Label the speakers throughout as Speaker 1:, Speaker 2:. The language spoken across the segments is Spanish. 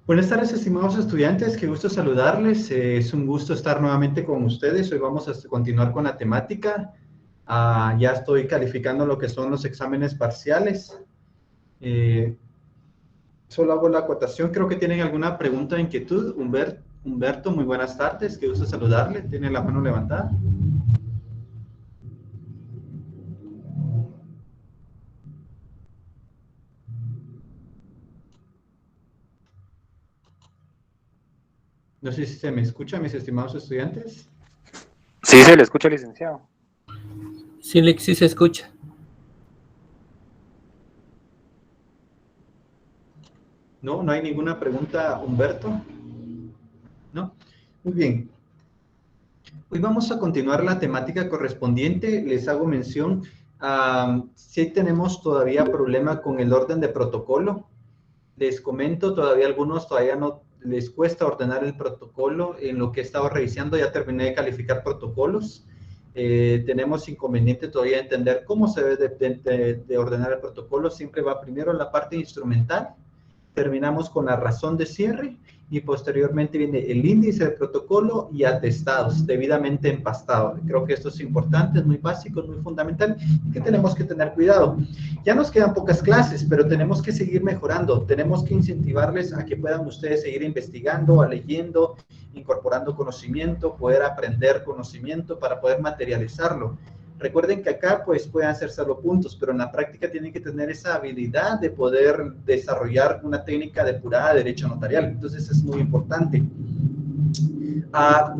Speaker 1: Buenas tardes, estimados estudiantes, qué gusto saludarles. Es un gusto estar nuevamente con ustedes. Hoy vamos a continuar con la temática. Ya estoy calificando lo que son los exámenes parciales. Solo hago la acotación. Creo que tienen alguna pregunta o inquietud. Humberto, muy buenas tardes, qué gusto saludarle. Tiene la mano levantada. No sé si se me escucha, mis estimados estudiantes.
Speaker 2: Sí, se le escucha, licenciado.
Speaker 3: Sí, sí se escucha.
Speaker 1: No, no hay ninguna pregunta, Humberto. ¿No? Muy bien. Hoy vamos a continuar la temática correspondiente. Les hago mención, si tenemos todavía problema con el orden de protocolo. Les comento, algunos todavía no les cuesta ordenar el protocolo. En lo que he estado revisando ya terminé de calificar protocolos. Tenemos inconveniente todavía de entender cómo se debe de ordenar el protocolo. Siempre va primero la parte instrumental, terminamos con la razón de cierre y posteriormente viene el índice del protocolo y atestados debidamente empastado. Creo que esto es importante, es muy básico, es muy fundamental y que tenemos que tener cuidado. Ya nos quedan pocas clases, pero tenemos que seguir mejorando. Tenemos que incentivarles a que puedan ustedes seguir investigando, leyendo, incorporando conocimiento, poder aprender conocimiento para poder materializarlo. Recuerden que acá pues pueden hacer solo puntos, pero en la práctica tienen que tener esa habilidad de poder desarrollar una técnica depurada de derecho notarial. Entonces es muy importante.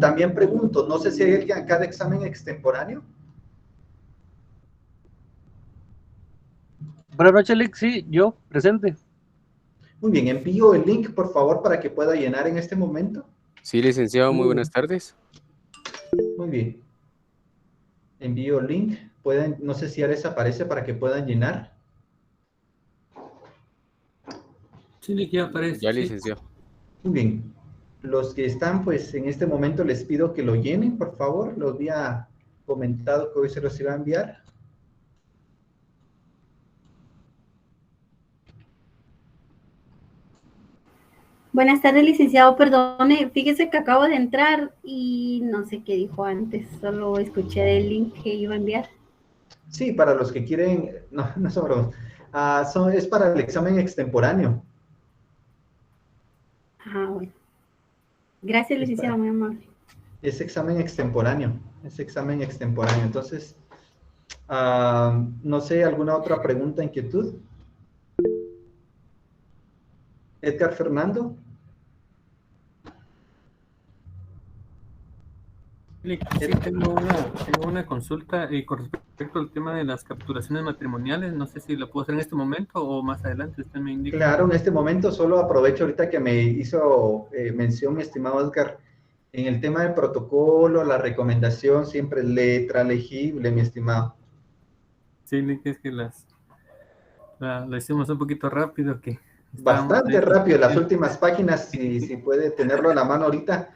Speaker 1: También pregunto, no sé si hay alguien acá de examen extemporáneo.
Speaker 4: Buenas noches, Lick. Sí, yo, presente.
Speaker 1: Muy bien, envío el link, por favor, para que pueda llenar en este momento.
Speaker 2: Sí, licenciado, muy buenas tardes.
Speaker 1: Muy bien. Envío el link. No sé si ya les aparece para que puedan llenar.
Speaker 3: Sí, ya aparece.
Speaker 2: Ya,
Speaker 3: sí.
Speaker 2: licenciado.
Speaker 1: Muy bien. Los que están, pues, en este momento les pido que lo llenen, por favor. Los había comentado que hoy se los iba a enviar.
Speaker 5: Buenas tardes, licenciado. Perdone, fíjese que acabo de entrar y no sé qué dijo antes. Solo escuché del link que iba a enviar.
Speaker 1: Sí, para los que quieren, no son bromas. Es para el examen extemporáneo.
Speaker 5: Bueno. Gracias, licenciado, muy amable.
Speaker 1: Es examen extemporáneo. Es examen extemporáneo. Entonces, no sé, ¿alguna otra pregunta, inquietud? Edgar Fernando.
Speaker 3: Sí, tengo una consulta con respecto al tema de las capturaciones matrimoniales. No sé si lo puedo hacer en este momento o más adelante, usted me indica.
Speaker 1: Claro, en este momento solo aprovecho ahorita que me hizo mención, mi estimado Edgar, en el tema del protocolo, la recomendación siempre es letra legible, mi estimado.
Speaker 3: Sí, es que la hicimos un poquito rápido.
Speaker 1: Bastante rápido, las últimas páginas, si puede tenerlo a la mano ahorita,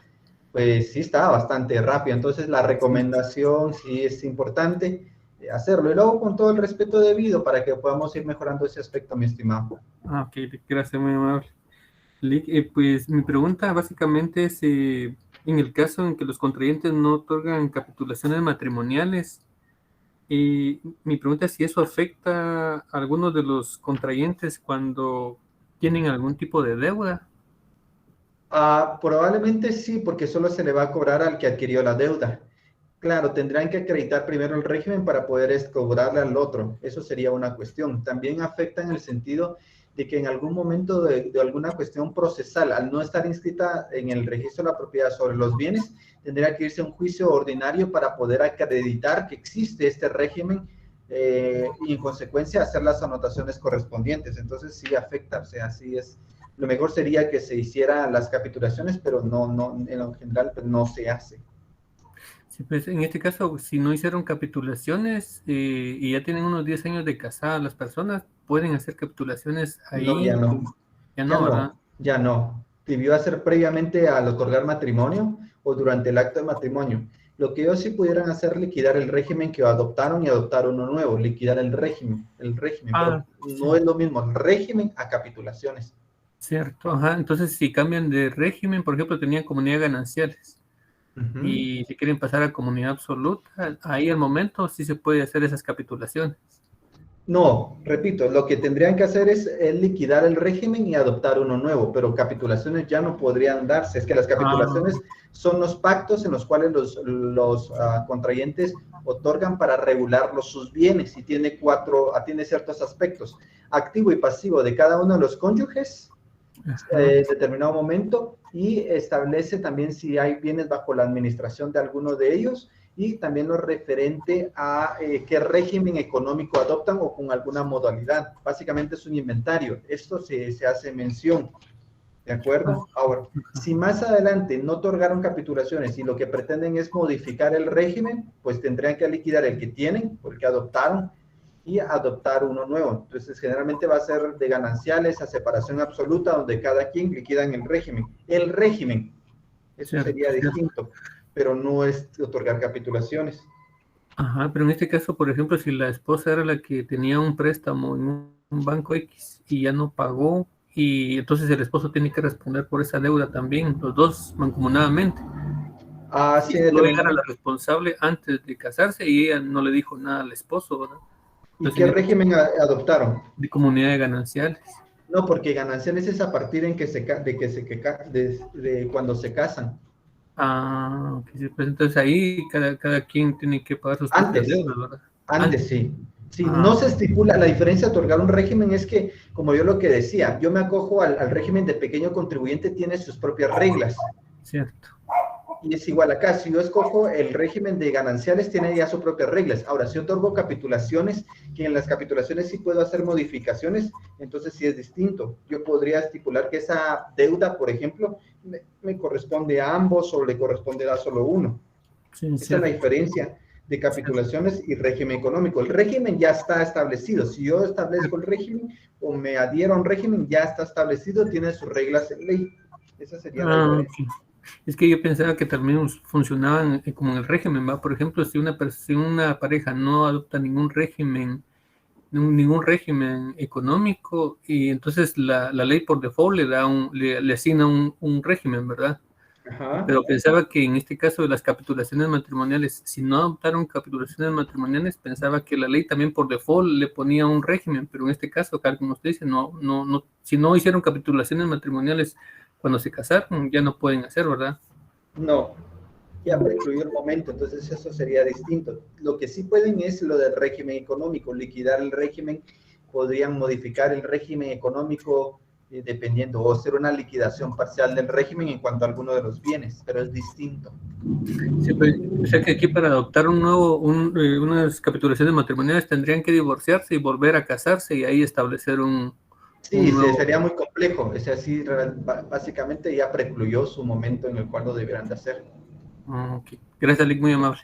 Speaker 1: pues sí está bastante rápido. Entonces la recomendación sí es importante hacerlo. Y luego con todo el respeto debido para que podamos ir mejorando ese aspecto, mi estimado.
Speaker 3: Ok, gracias, muy amable. Pues mi pregunta básicamente es, en el caso en que los contrayentes no otorgan capitulaciones matrimoniales, mi pregunta es si eso afecta a algunos de los contrayentes cuando tienen algún tipo de deuda.
Speaker 1: Probablemente sí, porque solo se le va a cobrar al que adquirió la deuda. Claro, tendrán que acreditar primero el régimen para poder cobrarle al otro. Eso sería una cuestión. También afecta en el sentido de que en algún momento de alguna cuestión procesal, al no estar inscrita en el registro de la propiedad sobre los bienes, tendría que irse a un juicio ordinario para poder acreditar que existe este régimen y en consecuencia hacer las anotaciones correspondientes. Entonces sí afecta, o sea, sí es, lo mejor sería que se hicieran las capitulaciones, pero no, en lo general pues, no se hace.
Speaker 3: Sí, pues en este caso, si no hicieron capitulaciones y ya tienen unos 10 años de casada las personas, pueden hacer capitulaciones ahí.
Speaker 1: No, ya no.
Speaker 3: Ya no, ¿verdad?
Speaker 1: Ya no. Debió hacer previamente al otorgar matrimonio o durante el acto de matrimonio. Lo que ellos sí pudieran hacer, liquidar el régimen que adoptaron y adoptar uno nuevo, liquidar el régimen, pero no es lo mismo el régimen a capitulaciones.
Speaker 3: Cierto, ajá. Entonces, si cambian de régimen, por ejemplo, tenían comunidad gananciales y si quieren pasar a comunidad absoluta, ahí al momento sí se puede hacer esas capitulaciones.
Speaker 1: No, repito, lo que tendrían que hacer es liquidar el régimen y adoptar uno nuevo, pero capitulaciones ya no podrían darse. Es que las capitulaciones son los pactos en los cuales los contrayentes otorgan para regular sus bienes y atiende ciertos aspectos, activo y pasivo de cada uno de los cónyuges en determinado momento, y establece también si hay bienes bajo la administración de alguno de ellos, y también lo referente a qué régimen económico adoptan o con alguna modalidad. Básicamente es un inventario. Esto se hace mención. ¿De acuerdo? Ahora, si más adelante no otorgaron capitulaciones y lo que pretenden es modificar el régimen, pues tendrían que liquidar el que tienen, porque adoptaron, y adoptar uno nuevo. Entonces, generalmente va a ser de gananciales a separación absoluta, donde cada quien liquidan el régimen. El régimen, eso sería distinto, pero no es otorgar capitulaciones.
Speaker 3: Ajá, pero en este caso, por ejemplo, si la esposa era la que tenía un préstamo en un banco X y ya no pagó, y entonces el esposo tiene que responder por esa deuda también, los dos mancomunadamente.
Speaker 1: Sí,
Speaker 3: no era la responsable antes de casarse y ella no le dijo nada al esposo, ¿verdad?
Speaker 1: Entonces, ¿y qué régimen adoptaron?
Speaker 3: De comunidad de gananciales.
Speaker 1: No, porque gananciales es a partir de cuando se casan.
Speaker 3: Okay. Pues entonces ahí cada quien tiene que pagar sus propias deudas, ¿verdad?
Speaker 1: Antes sí. Sí, no se estipula, la diferencia de otorgar un régimen es que, como yo lo que decía, yo me acojo al régimen de pequeño contribuyente, tiene sus propias reglas.
Speaker 3: Cierto.
Speaker 1: Y es igual acá, si yo escojo el régimen de gananciales, tiene ya sus propias reglas. Ahora, si otorgo capitulaciones, que en las capitulaciones sí puedo hacer modificaciones, entonces sí es distinto. Yo podría estipular que esa deuda, por ejemplo, me corresponde a ambos o le corresponde a solo uno.
Speaker 3: Sí,
Speaker 1: esa es la diferencia de capitulaciones y régimen económico. El régimen ya está establecido. Si yo establezco el régimen o me adhiero a un régimen, ya está establecido, tiene sus reglas en ley. Esa sería la diferencia.
Speaker 3: Es que yo pensaba que también funcionaban como en el régimen, ¿va? Por ejemplo, si una pareja no adopta ningún régimen económico, y entonces la ley por default le asigna un régimen, ¿verdad?
Speaker 1: Ajá.
Speaker 3: Pero pensaba que en este caso de las capitulaciones matrimoniales, si no adoptaron capitulaciones matrimoniales, pensaba que la ley también por default le ponía un régimen, pero en este caso, como usted dice, si no hicieron capitulaciones matrimoniales cuando se casaron, ya no pueden hacer, ¿verdad?
Speaker 1: No, ya precluyó el momento, entonces eso sería distinto. Lo que sí pueden es lo del régimen económico, liquidar el régimen, podrían modificar el régimen económico dependiendo, o hacer una liquidación parcial del régimen en cuanto a alguno de los bienes, pero es distinto.
Speaker 3: Sí, pues, o sea que aquí para adoptar unas capitulaciones matrimoniales tendrían que divorciarse y volver a casarse y ahí establecer un nuevo...
Speaker 1: sería muy complejo. Es así, básicamente ya precluyó su momento en el cual lo deberán de hacer.
Speaker 3: Okay. Gracias, Lick, muy amable.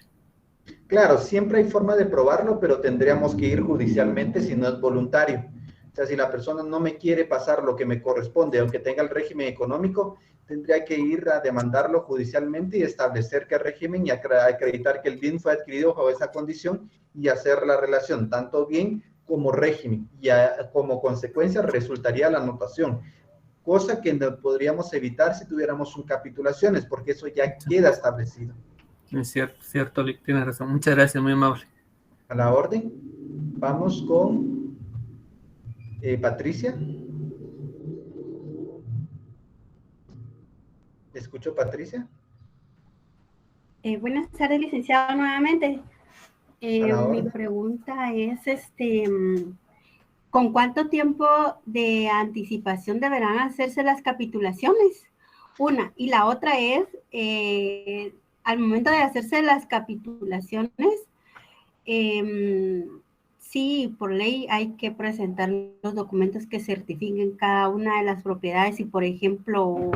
Speaker 1: Claro, siempre hay forma de probarlo, pero tendríamos que ir judicialmente si no es voluntario. O sea, si la persona no me quiere pasar lo que me corresponde, aunque tenga el régimen económico, tendría que ir a demandarlo judicialmente y establecer qué régimen y acreditar que el bien fue adquirido bajo esa condición y hacer la relación, tanto bien como régimen. Y como consecuencia resultaría la anotación, cosa que no podríamos evitar si tuviéramos capitulaciones, porque eso ya queda establecido.
Speaker 3: Es cierto, Lick, tienes razón. Muchas gracias, muy amable.
Speaker 1: A la orden. Vamos con Patricia. ¿Me escucho, Patricia?
Speaker 5: Buenas tardes, licenciado, nuevamente. Mi pregunta es, ¿con cuánto tiempo de anticipación deberán hacerse las capitulaciones? Una. Y la otra es, al momento de hacerse las capitulaciones, sí, por ley hay que presentar los documentos que certifiquen cada una de las propiedades. Si, por ejemplo,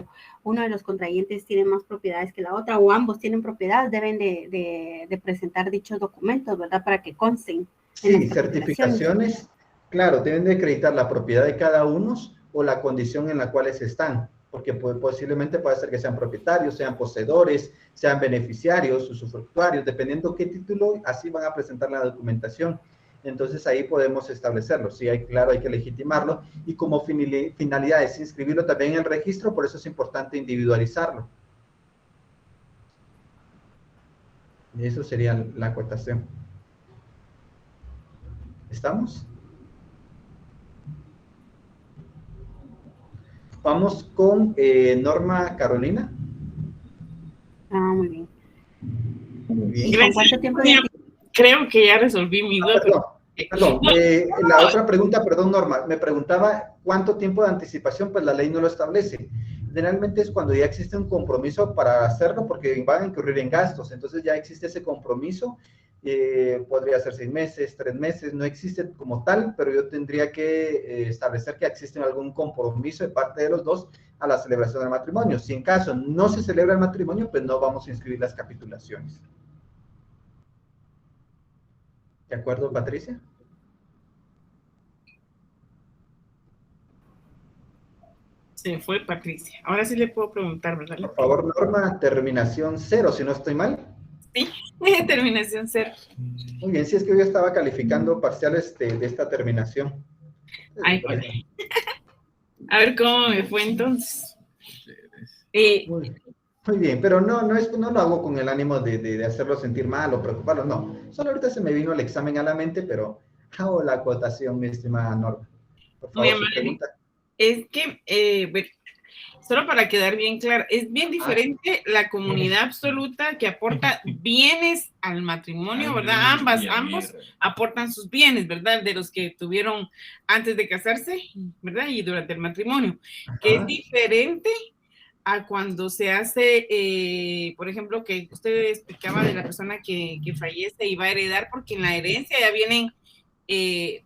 Speaker 5: uno de los contrayentes tiene más propiedades que la otra o ambos tienen propiedades, deben de presentar dichos documentos, ¿verdad? Para que consten.
Speaker 1: Sí, certificaciones, claro, deben de acreditar la propiedad de cada uno o la condición en la cual están, porque posiblemente puede ser que sean propietarios, sean poseedores, sean beneficiarios, usufructuarios, dependiendo qué título, así van a presentar la documentación. Entonces ahí podemos establecerlo. Sí, claro, hay que legitimarlo y como finalidad es inscribirlo también en el registro, por eso es importante individualizarlo. Y eso sería la acotación. ¿Estamos? Vamos con Norma Carolina.
Speaker 5: Muy bien.
Speaker 1: Muy bien.
Speaker 5: ¿Con cuánto tiempo?
Speaker 6: Creo que ya resolví mi duda.
Speaker 1: Perdón. La otra pregunta, perdón, Norma, me preguntaba cuánto tiempo de anticipación, pues la ley no lo establece. Generalmente es cuando ya existe un compromiso para hacerlo, porque van a incurrir en gastos, entonces ya existe ese compromiso, podría ser 6 meses, 3 meses, no existe como tal, pero yo tendría que establecer que existe algún compromiso de parte de los dos a la celebración del matrimonio. Si en caso no se celebra el matrimonio, pues no vamos a inscribir las capitulaciones. ¿De acuerdo, Patricia?
Speaker 6: Se fue Patricia. Ahora sí le puedo preguntar, ¿verdad?
Speaker 1: Por favor, Norma, terminación 0, si no estoy mal.
Speaker 6: Sí, terminación 0.
Speaker 1: Muy bien, si es que yo estaba calificando parciales de esta terminación.
Speaker 6: Ay, pues. A ver cómo me fue entonces.
Speaker 1: Muy bien, pero no lo hago con el ánimo de hacerlo sentir mal o preocuparlo, no. Solo ahorita se me vino el examen a la mente, pero hago la acotación, mi estimada Norma. Por favor, su pregunta.
Speaker 6: Es que, solo para quedar bien claro, es bien diferente la comunidad absoluta que aporta bienes al matrimonio, ¿verdad? Ambos aportan sus bienes, ¿verdad? De los que tuvieron antes de casarse, ¿verdad? Y durante el matrimonio, que es diferente a cuando se hace, por ejemplo, que usted explicaba de la persona que fallece y va a heredar, porque en la herencia ya vienen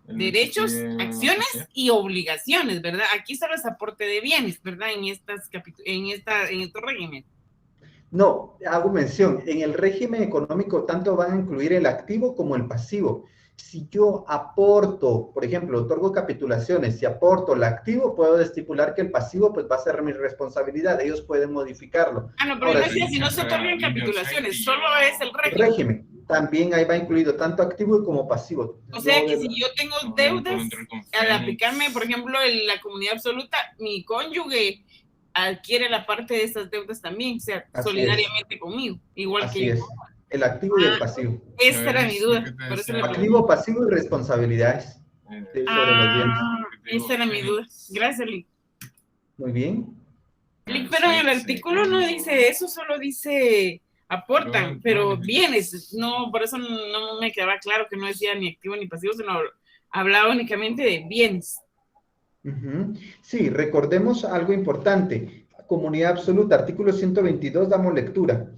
Speaker 6: derechos, acciones y obligaciones, ¿verdad? Aquí solo es aporte de bienes, ¿verdad? En estos regímenes.
Speaker 1: No, hago mención, en el régimen económico tanto van a incluir el activo como el pasivo. Si yo aporto, por ejemplo, otorgo capitulaciones, si aporto el activo, puedo estipular que el pasivo pues va a ser mi responsabilidad, ellos pueden modificarlo.
Speaker 6: No, pero ahora, si no se otorgan capitulaciones, solo es el régimen.
Speaker 1: El régimen, también ahí va incluido tanto activo como pasivo.
Speaker 6: O sea que si yo tengo deudas, al aplicarme, por ejemplo, en la comunidad absoluta, mi cónyuge adquiere la parte de esas deudas también, o sea, así solidariamente conmigo, igual
Speaker 1: así
Speaker 6: que yo.
Speaker 1: Es. El activo y el pasivo.
Speaker 6: Esa era mi duda. Por eso
Speaker 1: activo, pasivo y responsabilidades sobre los bienes.
Speaker 6: Esa era mi duda. Gracias, Lick.
Speaker 1: Muy bien.
Speaker 6: Lick, pero en el artículo no dice eso, solo dice aportan, pero bienes. No, por eso no me quedaba claro que no decía ni activo ni pasivo, sino hablaba únicamente de bienes.
Speaker 1: Sí, recordemos algo importante. Comunidad absoluta, artículo 122, damos lectura.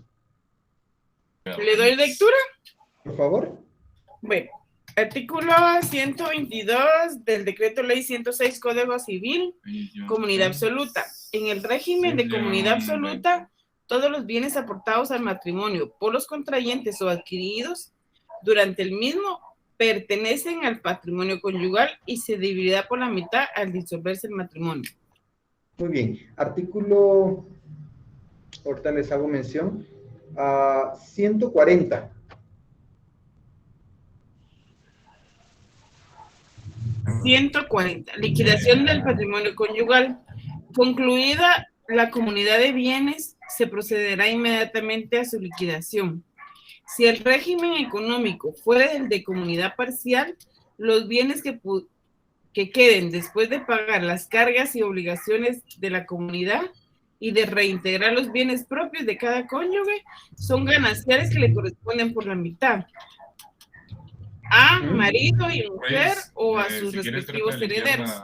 Speaker 6: ¿Le doy lectura?
Speaker 1: Por favor.
Speaker 6: Bueno, artículo 122 del decreto ley 106 Código Civil, comunidad absoluta. En el régimen de comunidad absoluta, todos los bienes aportados al matrimonio por los contrayentes o adquiridos durante el mismo pertenecen al patrimonio conyugal y se dividirá por la mitad al disolverse el matrimonio.
Speaker 1: Muy bien. Artículo, ahorita les hago mención, 140.
Speaker 6: Liquidación del patrimonio conyugal. Concluida la comunidad de bienes, se procederá inmediatamente a su liquidación. Si el régimen económico fuera el de comunidad parcial, los bienes que queden después de pagar las cargas y obligaciones de la comunidad y de reintegrar los bienes propios de cada cónyuge son gananciales que le corresponden por la mitad. a marido y mujer
Speaker 7: Reyes,
Speaker 6: o a sus
Speaker 7: si quieres,
Speaker 6: respectivos
Speaker 7: trata de limpiar
Speaker 6: herederos.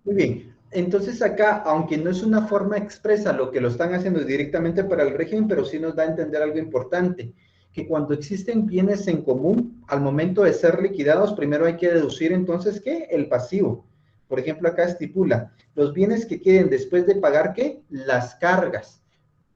Speaker 1: Muy bien. Entonces acá, aunque no es una forma expresa lo que lo están haciendo directamente para el régimen, pero sí nos da a entender algo importante, que cuando existen bienes en común, al momento de ser liquidados, primero hay que deducir entonces, ¿qué? El pasivo. Por ejemplo, acá estipula, los bienes que queden después de pagar, ¿qué? Las cargas,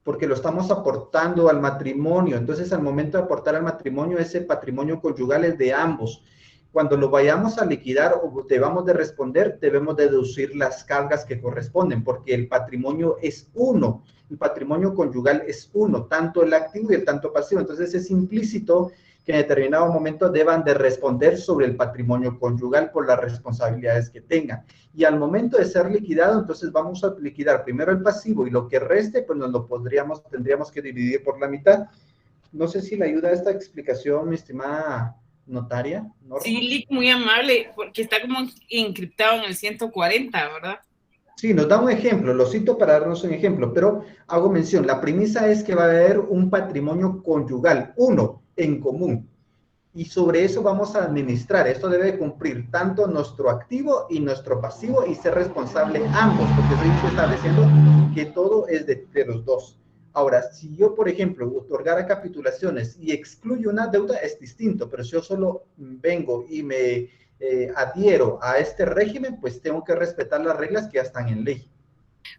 Speaker 1: porque lo estamos aportando al matrimonio. Entonces, al momento de aportar al matrimonio, ese patrimonio conyugal es de ambos. Cuando lo vayamos a liquidar o debamos de responder, debemos de deducir las cargas que corresponden, porque el patrimonio es uno, el patrimonio conyugal es uno, tanto el activo y el tanto pasivo. Entonces es implícito que en determinado momento deban de responder sobre el patrimonio conyugal por las responsabilidades que tengan. Y al momento de ser liquidado, entonces vamos a liquidar primero el pasivo y lo que reste, pues nos lo tendríamos que dividir por la mitad. No sé si le ayuda esta explicación, mi estimada notaria. Norma.
Speaker 6: Sí, Lick, muy amable, porque está como encriptado en el 140, ¿verdad?
Speaker 1: Sí, nos da un ejemplo, lo cito para darnos un ejemplo, pero hago mención, la premisa es que va a haber un patrimonio conyugal, uno, en común, y sobre eso vamos a administrar. Esto debe cumplir tanto nuestro activo y nuestro pasivo y ser responsable ambos, porque estoy estableciendo que todo es de los dos. Ahora, si yo, por ejemplo, otorgara capitulaciones y excluyo una deuda, es distinto, pero si yo solo vengo y me adhiero a este régimen, pues tengo que respetar las reglas que ya están en ley.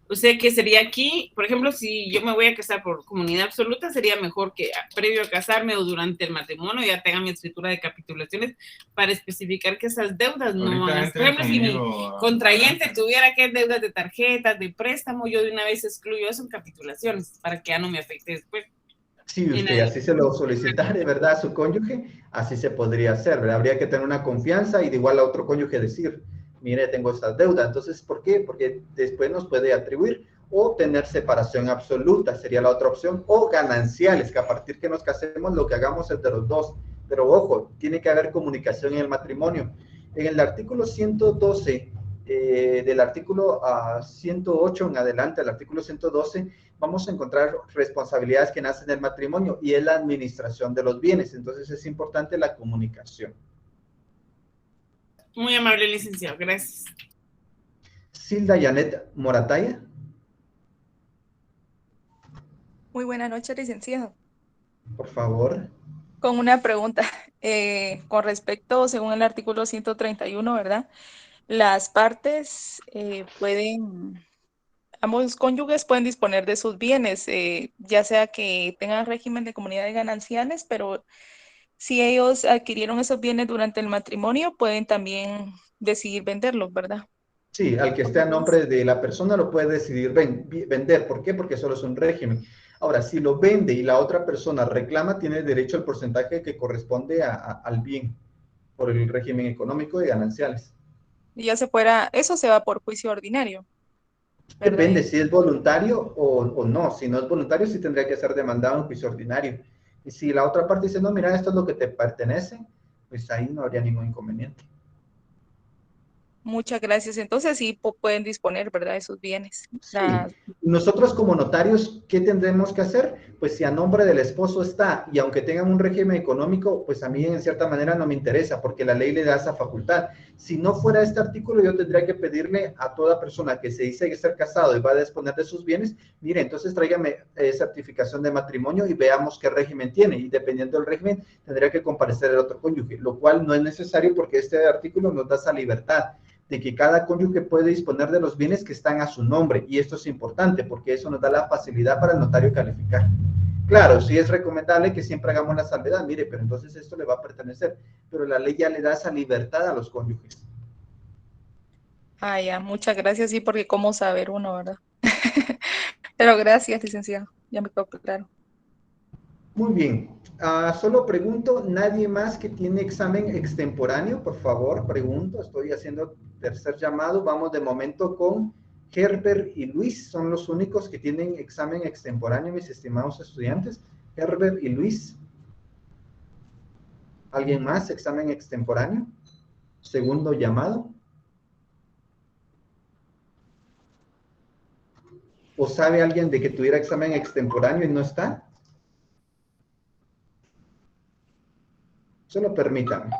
Speaker 6: O sea, que sería aquí, por ejemplo, si yo me voy a casar por comunidad absoluta, sería mejor que previo a casarme o durante el matrimonio ya tenga mi escritura de capitulaciones para especificar que esas deudas no van a... Por ejemplo, si mi contrayente tuviera que deudas de tarjetas, de préstamo, yo de una vez excluyo eso en capitulaciones para que ya no me afecte después.
Speaker 1: Si usted así se lo solicitara, de verdad, a su cónyuge, así se podría hacer, ¿verdad? Habría que tener una confianza y de igual a otro cónyuge decir, mire, tengo estas deudas. Entonces, ¿por qué? Porque después nos puede atribuir o tener separación absoluta, sería la otra opción, o gananciales, que a partir que nos casemos lo que hagamos es de los dos. Pero ojo, tiene que haber comunicación en el matrimonio. En el artículo 112, del artículo 108 en adelante, el artículo 112, vamos a encontrar responsabilidades que nacen del matrimonio y es la administración de los bienes. Entonces es importante la comunicación.
Speaker 6: Muy amable, licenciado. Gracias.
Speaker 1: Silda Janet Morataya.
Speaker 8: Muy buenas noches, licenciado.
Speaker 1: Por favor.
Speaker 8: Con una pregunta con respecto, según el artículo 131, ¿verdad? Las partes ambos cónyuges pueden disponer de sus bienes, ya sea que tengan régimen de comunidades gananciales, pero si ellos adquirieron esos bienes durante el matrimonio, pueden también decidir venderlos, ¿verdad?
Speaker 1: Sí, al que esté a nombre de la persona lo puede decidir vender. ¿Por qué? Porque solo es un régimen. Ahora, si lo vende y la otra persona reclama, tiene derecho al porcentaje que corresponde al bien por el régimen económico y gananciales.
Speaker 8: Y ya eso se va por juicio ordinario, ¿verdad?
Speaker 1: Depende si es voluntario o no. Si no es voluntario, sí tendría que ser demandado en juicio ordinario. Y si la otra parte dice, no, mira, esto es lo que te pertenece, pues ahí no habría ningún inconveniente.
Speaker 8: Muchas gracias. Entonces sí pueden disponer, ¿verdad?, de sus bienes.
Speaker 1: Sí. Nosotros como notarios, ¿qué tendremos que hacer? Pues si a nombre del esposo está, y aunque tengan un régimen económico, pues a mí en cierta manera no me interesa, porque la ley le da esa facultad. Si no fuera este artículo, yo tendría que pedirle a toda persona que se dice ser casado y va a disponer de sus bienes, mire, entonces tráigame certificación de matrimonio y veamos qué régimen tiene, y dependiendo del régimen, tendría que comparecer el otro cónyuge, lo cual no es necesario porque este artículo nos da esa libertad de que cada cónyuge puede disponer de los bienes que están a su nombre, y esto es importante porque eso nos da la facilidad para el notario calificar. Claro, sí es recomendable que siempre hagamos la salvedad, mire, pero entonces esto le va a pertenecer, pero la ley ya le da esa libertad a los cónyuges.
Speaker 8: Ah, ya, muchas gracias, sí, porque cómo saber uno, ¿verdad? Pero gracias, licenciado, ya me quedó claro.
Speaker 1: Muy bien, solo pregunto, ¿nadie más que tiene examen extemporáneo? Por favor, pregunto, estoy haciendo tercer llamado, vamos de momento con Herbert y Luis, son los únicos que tienen examen extemporáneo, mis estimados estudiantes. Herbert y Luis. ¿Alguien más? Examen extemporáneo. Segundo llamado. ¿O sabe alguien de que tuviera examen extemporáneo y no está? Solo permítanme.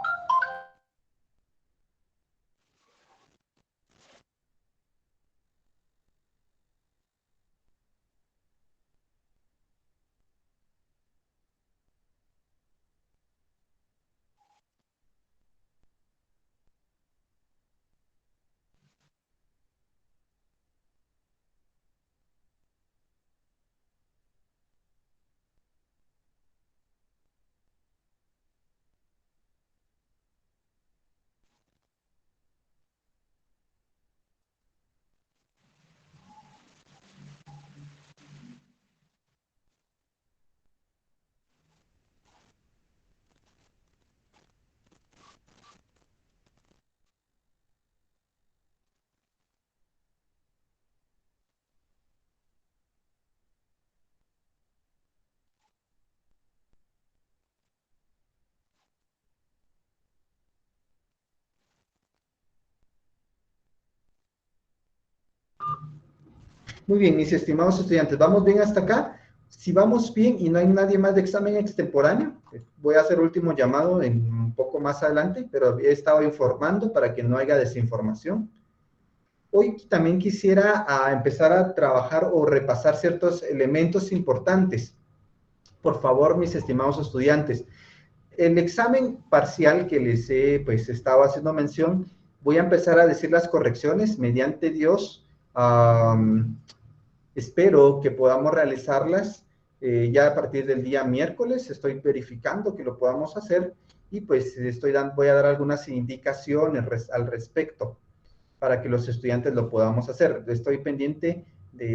Speaker 1: Muy bien, mis estimados estudiantes, ¿vamos bien hasta acá? Si vamos bien y no hay nadie más de examen extemporáneo, voy a hacer último llamado un poco más adelante, pero he estado informando para que no haya desinformación. Hoy también quisiera empezar a trabajar o repasar ciertos elementos importantes. Por favor, mis estimados estudiantes, el examen parcial que les he pues, estado haciendo mención, voy a empezar a decir las correcciones mediante Dios. Espero que podamos realizarlas ya a partir del día miércoles. Estoy verificando que lo podamos hacer y pues voy a dar algunas indicaciones al respecto para que los estudiantes lo podamos hacer. Estoy pendiente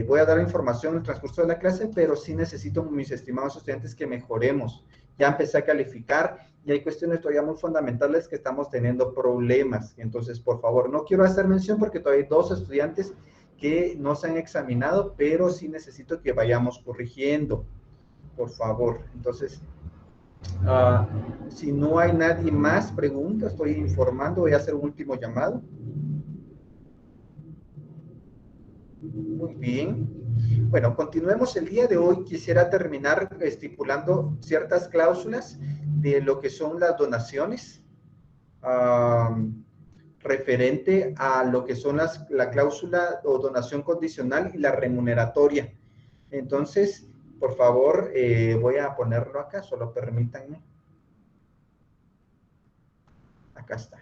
Speaker 1: voy a dar información en el transcurso de la clase, pero sí necesito, mis estimados estudiantes, que mejoremos. Ya empecé a calificar y hay cuestiones todavía muy fundamentales que estamos teniendo problemas. Entonces, por favor, no quiero hacer mención porque todavía hay 2 estudiantes que no se han examinado, pero sí necesito que vayamos corrigiendo, por favor. Entonces, si no hay nadie más preguntas, estoy informando, voy a hacer un último llamado. Muy bien. Bueno, continuemos el día de hoy. Quisiera terminar estipulando ciertas cláusulas de lo que son las donaciones, referente a lo que son la cláusula o donación condicional y la remuneratoria. Entonces, por favor, voy a ponerlo acá, solo permítanme. Acá está.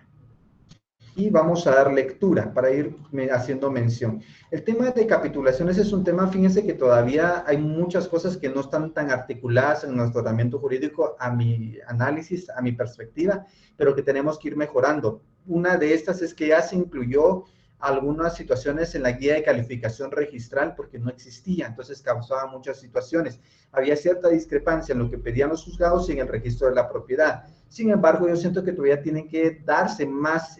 Speaker 1: Y vamos a dar lectura para ir haciendo mención. El tema de capitulaciones es un tema, fíjense que todavía hay muchas cosas que no están tan articuladas en nuestro ordenamiento jurídico a mi análisis, a mi perspectiva, pero que tenemos que ir mejorando. Una de estas es que ya se incluyó algunas situaciones en la guía de calificación registral porque no existía, entonces causaba muchas situaciones. Había cierta discrepancia en lo que pedían los juzgados y en el registro de la propiedad. Sin embargo, yo siento que todavía tienen que darse más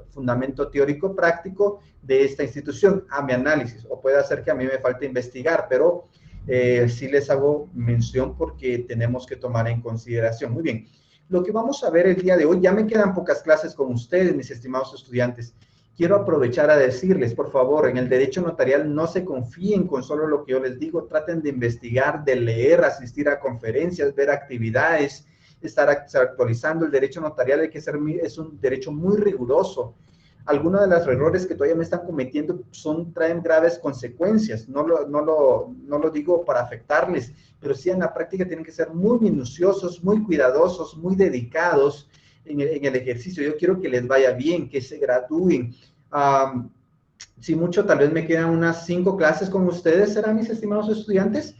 Speaker 1: fundamento teórico práctico de esta institución a mi análisis, o puede ser que a mí me falte investigar, pero sí les hago mención porque tenemos que tomar en consideración. Muy bien, lo que vamos a ver el día de hoy, ya me quedan pocas clases con ustedes, mis estimados estudiantes. Quiero aprovechar a decirles, por favor, en el derecho notarial no se confíen con solo lo que yo les digo, traten de investigar, de leer, asistir a conferencias, ver actividades, estar actualizando. El derecho notarial es un derecho muy riguroso. Algunos de los errores que todavía me están cometiendo traen graves consecuencias. No lo digo para afectarles, pero sí en la práctica tienen que ser muy minuciosos, muy cuidadosos, muy dedicados en el ejercicio. Yo quiero que les vaya bien, que se gradúen. Si mucho, tal vez me quedan unas 5 clases con ustedes, serán mis estimados estudiantes,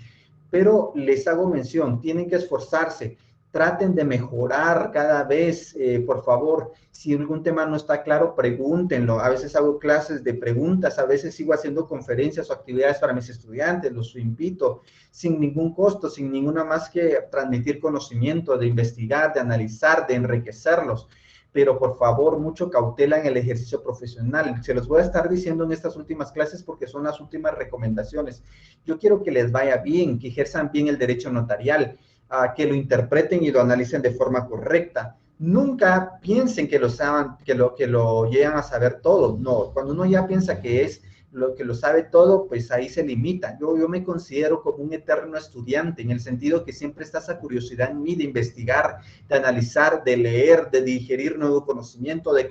Speaker 1: pero les hago mención, tienen que esforzarse. Traten de mejorar cada vez, por favor. Si algún tema no está claro, pregúntenlo. A veces hago clases de preguntas, a veces sigo haciendo conferencias o actividades para mis estudiantes, los invito sin ningún costo, sin ninguna más que transmitir conocimiento, de investigar, de analizar, de enriquecerlos. Pero por favor, mucho cautela en el ejercicio profesional. Se los voy a estar diciendo en estas últimas clases porque son las últimas recomendaciones. Yo quiero que les vaya bien, que ejerzan bien el derecho notarial, que lo interpreten y lo analicen de forma correcta. Nunca piensen que lo saben, que lo llegan a saber todo. No, cuando uno ya piensa que es lo que lo sabe todo, pues ahí se limita. Yo me considero como un eterno estudiante, en el sentido que siempre está esa curiosidad en mí de investigar, de analizar, de leer, de digerir nuevo conocimiento, de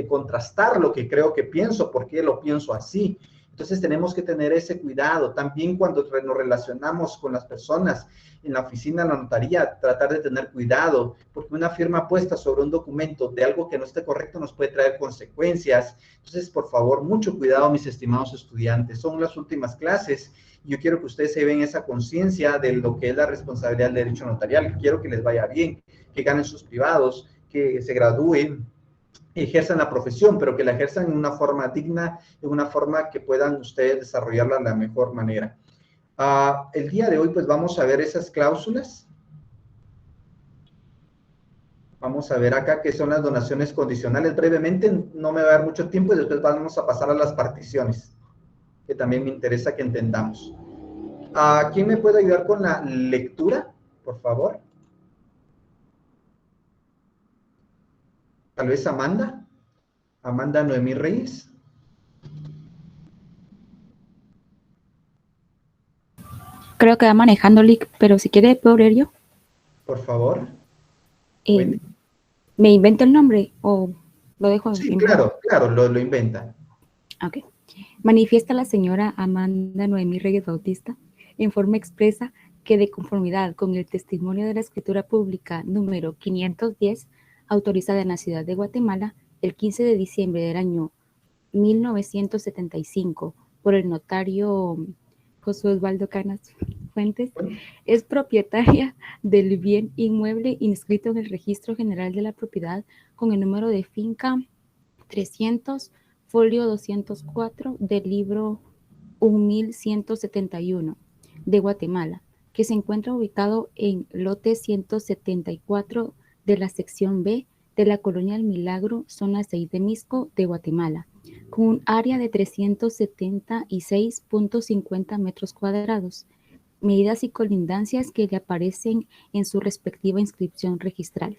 Speaker 1: contrastar lo que creo que pienso, por qué lo pienso así. Entonces tenemos que tener ese cuidado. También cuando nos relacionamos con las personas en la oficina, en la notaría, tratar de tener cuidado, porque una firma puesta sobre un documento de algo que no esté correcto nos puede traer consecuencias. Entonces, por favor, mucho cuidado, mis estimados estudiantes. Son las últimas clases. Yo quiero que ustedes se vean esa conciencia de lo que es la responsabilidad del derecho notarial. Quiero que les vaya bien, que ganen sus privados, que se gradúen, ejerzan la profesión, pero que la ejerzan en una forma digna, en una forma que puedan ustedes desarrollarla de la mejor manera. El día de hoy, pues vamos a ver esas cláusulas. Vamos a ver acá qué son las donaciones condicionales. Brevemente, no me va a dar mucho tiempo y después vamos a pasar a las particiones, que también me interesa que entendamos. ¿Quién me puede ayudar con la lectura, por favor? Tal vez Amanda Noemí Reyes.
Speaker 7: creo que va manejando Lick, pero si quiere puedo leer yo.
Speaker 1: Por favor.
Speaker 7: ¿Me invento el nombre o lo dejo?
Speaker 1: Sí, claro, lo inventa.
Speaker 7: Ok. Manifiesta la señora Amanda Noemí Reyes Bautista en forma expresa que de conformidad con el testimonio de la escritura pública número 510, autorizada en la ciudad de Guatemala el 15 de diciembre del año 1975 por el notario José Osvaldo Canas Fuentes, es propietaria del bien inmueble inscrito en el Registro General de la Propiedad con el número de finca 300, folio 204 del libro 1171 de Guatemala, que se encuentra ubicado en lote 174 de la sección B de la Colonia El Milagro, zona 6 de Misco, de Guatemala, con un área de 376.50 metros cuadrados, medidas y colindancias que le aparecen en su respectiva inscripción registral.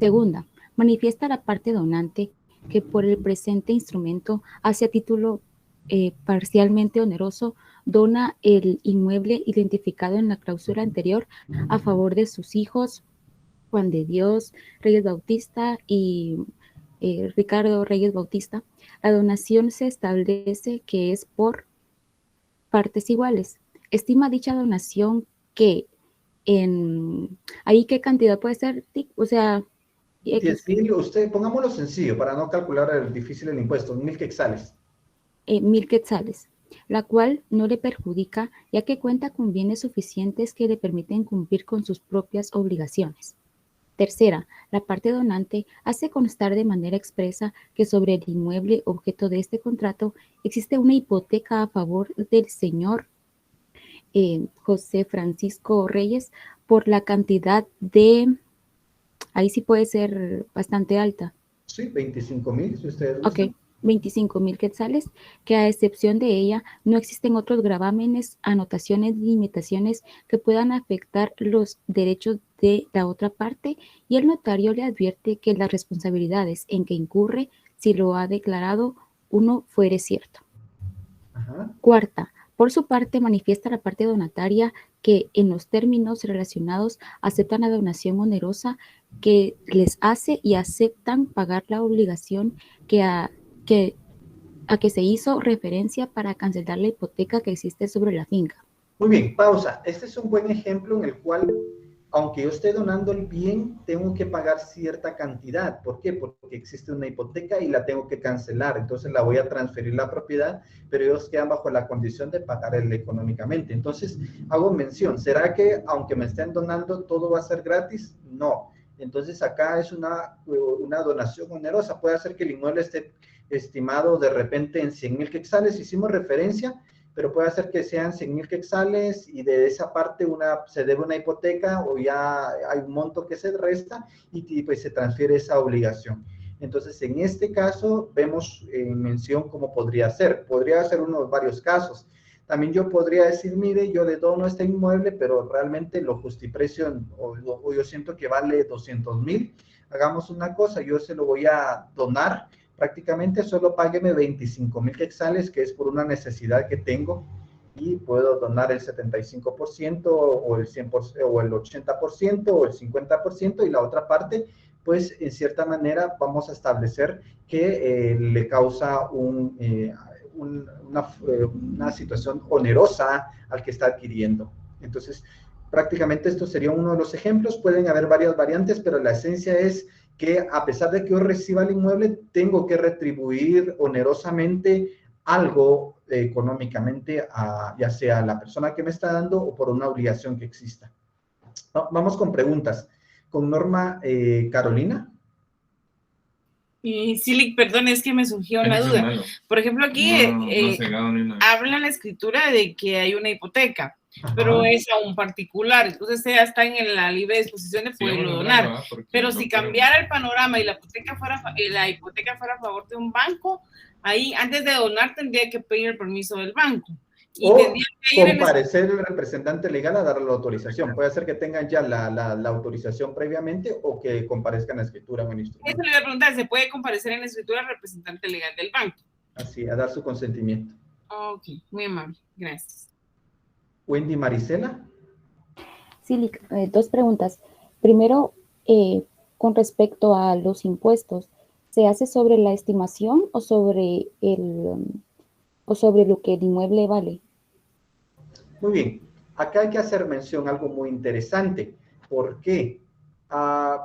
Speaker 7: Segunda, manifiesta la parte donante que por el presente instrumento hace a título parcialmente oneroso dona el inmueble identificado en la cláusula anterior a favor de sus hijos Juan de Dios Reyes Bautista y Ricardo Reyes Bautista. La donación se establece que es por partes iguales. Estima dicha donación que ahí qué cantidad puede ser, o sea,
Speaker 1: 10,000, usted, pongámoslo sencillo para no calcular el difícil el impuesto, 1,000 quetzales.
Speaker 7: 1,000 quetzales, la cual no le perjudica ya que cuenta con bienes suficientes que le permiten cumplir con sus propias obligaciones. Tercera, la parte donante hace constar de manera expresa que sobre el inmueble objeto de este contrato existe una hipoteca a favor del señor José Francisco Reyes por la cantidad de, ahí sí puede ser bastante alta.
Speaker 1: Sí, 25,000, si ustedes gustan.
Speaker 7: Ok, 25,000 quetzales, que a excepción de ella no existen otros gravámenes, anotaciones, limitaciones que puedan afectar los derechos de la otra parte, y el notario le advierte que las responsabilidades en que incurre si lo ha declarado uno fuere cierto.
Speaker 1: Ajá.
Speaker 7: Cuarta, por su parte manifiesta la parte donataria que en los términos relacionados aceptan la donación onerosa que les hace y aceptan pagar la obligación a que se hizo referencia para cancelar la hipoteca que existe sobre la finca.
Speaker 1: Muy bien, pausa. Este es un buen ejemplo en el cual, aunque yo esté donando el bien, tengo que pagar cierta cantidad. ¿Por qué? Porque existe una hipoteca y la tengo que cancelar. Entonces la voy a transferir la propiedad, pero ellos quedan bajo la condición de pagarle económicamente. Entonces hago mención, ¿será que aunque me estén donando todo va a ser gratis? No. Entonces acá es una donación onerosa. Puede hacer que el inmueble esté estimado de repente en 100,000 quetzales, hicimos referencia, pero puede hacer que sean 100,000 quetzales y de esa parte se debe una hipoteca o ya hay un monto que se resta y pues se transfiere esa obligación. Entonces, en este caso, vemos en mención cómo podría ser unos varios casos. También yo podría decir, mire, yo le dono este inmueble, pero realmente lo justiprecio o yo siento que vale 200,000. Hagamos una cosa, yo se lo voy a donar, prácticamente solo págueme 25,000 quetzales, que es por una necesidad que tengo, y puedo donar el 75% o el 100% o el 80% o el 50%, y la otra parte, pues en cierta manera vamos a establecer que le causa una situación onerosa al que está adquiriendo. Entonces, prácticamente esto sería uno de los ejemplos. Pueden haber varias variantes, pero la esencia es que a pesar de que yo reciba el inmueble, tengo que retribuir onerosamente algo económicamente, ya sea a la persona que me está dando o por una obligación que exista. Vamos con preguntas. Con Norma Carolina.
Speaker 6: Y sí, perdón, es que me surgió una duda. Por ejemplo, aquí habla la escritura de que hay una hipoteca, pero es a un particular, entonces ella está en la libre disposición de poderlo donar. Pero si cambiara el panorama y la hipoteca fuera a favor de un banco, ahí antes de donar tendría que pedir el permiso del banco. Y
Speaker 1: o
Speaker 6: que
Speaker 1: comparecer el representante legal a darle la autorización. Puede ser que tengan ya la autorización previamente o que comparezcan en la escritura en el instrumento.
Speaker 6: Eso le voy a preguntar, ¿se puede comparecer en la escritura al representante legal del banco?
Speaker 1: Así, a dar su consentimiento.
Speaker 6: Ok, muy amable, gracias.
Speaker 1: Wendy Marisela.
Speaker 7: Sí, dos preguntas. Primero, con respecto a los impuestos, ¿se hace sobre la estimación o sobre lo que el inmueble vale?
Speaker 1: Muy bien. Acá hay que hacer mención a algo muy interesante. ¿Por qué?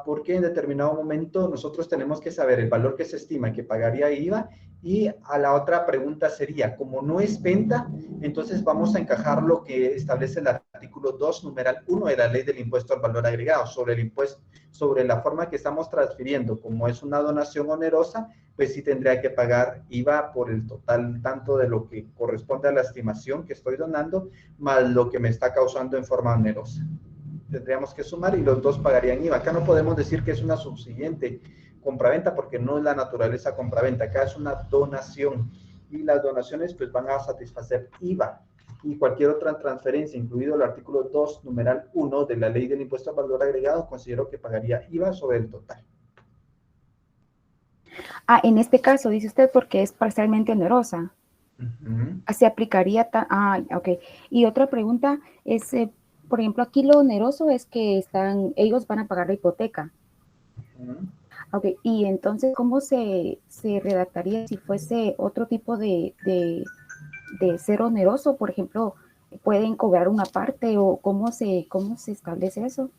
Speaker 1: Porque en determinado momento nosotros tenemos que saber el valor que se estima que pagaría IVA, y a la otra pregunta sería, como no es venta, entonces vamos a encajar lo que establece el artículo 2, numeral 1 de la Ley del Impuesto al Valor Agregado, sobre el impuesto, sobre la forma que estamos transfiriendo. Como es una donación onerosa, pues sí tendría que pagar IVA por el total, tanto de lo que corresponde a la estimación que estoy donando, más lo que me está causando en forma onerosa. Tendríamos que sumar y los dos pagarían IVA. Acá no podemos decir que es una subsiguiente compraventa, porque no es la naturaleza compraventa. Acá es una donación, y las donaciones pues van a satisfacer IVA, y cualquier otra transferencia, incluido el artículo 2, numeral 1 de la Ley del Impuesto al Valor Agregado, considero que pagaría IVA sobre el total.
Speaker 7: En este caso, dice usted, porque es parcialmente onerosa. Se aplicaría, ok. Y otra pregunta es, por ejemplo, aquí lo oneroso es que ellos van a pagar la hipoteca. Ok, y entonces, ¿cómo se redactaría si fuese otro tipo de ser oneroso? Por ejemplo, ¿pueden cobrar una parte o cómo se establece eso?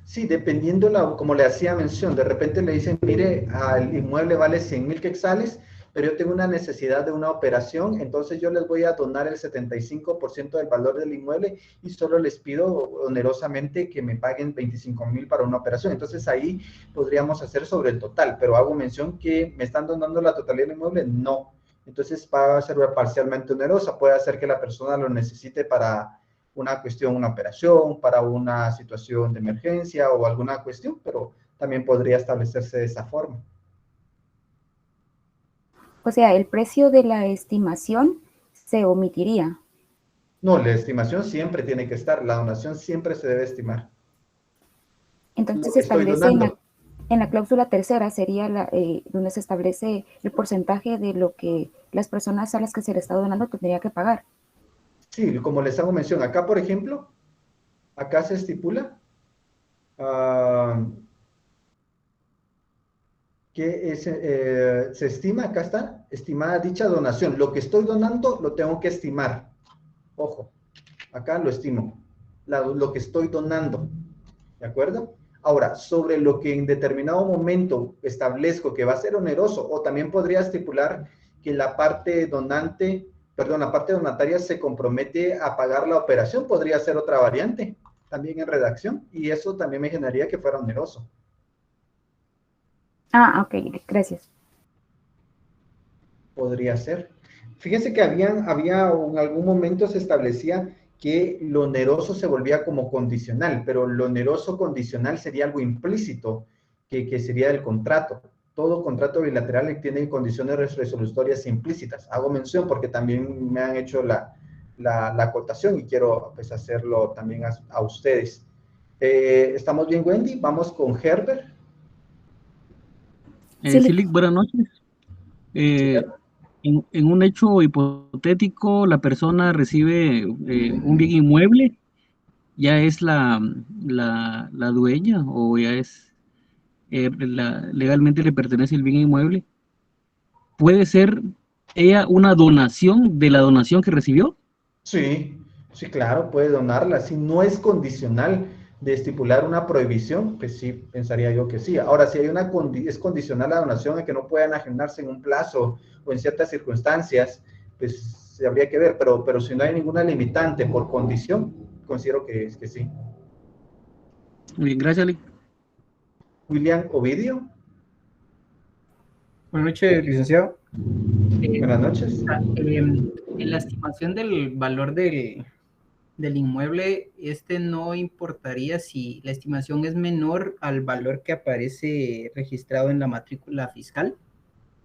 Speaker 1: Sí, dependiendo, como le hacía mención, de repente le dicen, mire, el inmueble vale 100,000 quetzales, pero yo tengo una necesidad de una operación, entonces yo les voy a donar el 75% del valor del inmueble y solo les pido onerosamente que me paguen 25,000 para una operación. Entonces ahí podríamos hacer sobre el total, pero hago mención que me están donando la totalidad del inmueble, no. Entonces va a ser parcialmente onerosa, puede hacer que la persona lo necesite para una cuestión, una operación, para una situación de emergencia o alguna cuestión, pero también podría establecerse de esa forma.
Speaker 7: O sea, el precio de la estimación se omitiría.
Speaker 1: No, la estimación siempre tiene que estar, la donación siempre se debe estimar.
Speaker 7: Entonces se establece en la cláusula tercera, sería donde se establece el porcentaje de lo que las personas a las que se le está donando tendría que pagar.
Speaker 1: Sí, como les hago mención, acá por ejemplo, acá se estipula que se estima, acá está, estimada dicha donación. Lo que estoy donando lo tengo que estimar. Ojo, acá lo estimo, lo que estoy donando, ¿de acuerdo? Ahora, sobre lo que en determinado momento establezco que va a ser oneroso, o también podría estipular que la parte donataria se compromete a pagar la operación, podría ser otra variante, también en redacción, y eso también me generaría que fuera oneroso.
Speaker 7: Ok, gracias.
Speaker 1: Podría ser. Fíjense que en algún momento se establecía que lo oneroso se volvía como condicional, pero lo oneroso condicional sería algo implícito, que sería el contrato. Todo contrato bilateral tiene condiciones resolutorias implícitas. Hago mención porque también me han hecho la acotación y quiero pues hacerlo también a ustedes. ¿Estamos bien, Wendy? Vamos con Herbert.
Speaker 9: Silic, buenas noches. En un hecho hipotético, la persona recibe un bien inmueble, ¿ya es la dueña o ya es legalmente le pertenece el bien inmueble? ¿Puede ser ella una donación de la donación que recibió?
Speaker 1: Sí, sí, claro, puede donarla. Si no es condicional de estipular una prohibición, pues sí, pensaría yo que sí. Ahora, si hay es condicional la donación a que no puedan ajenarse en un plazo o en ciertas circunstancias, pues habría que ver, pero si no hay ninguna limitante por condición, considero que sí.
Speaker 9: Muy bien, gracias, Lic.
Speaker 1: William Ovidio.
Speaker 10: Buenas noches, licenciado.
Speaker 1: Buenas noches.
Speaker 10: En la estimación del valor del inmueble, no importaría si la estimación es menor al valor que aparece registrado en la matrícula fiscal.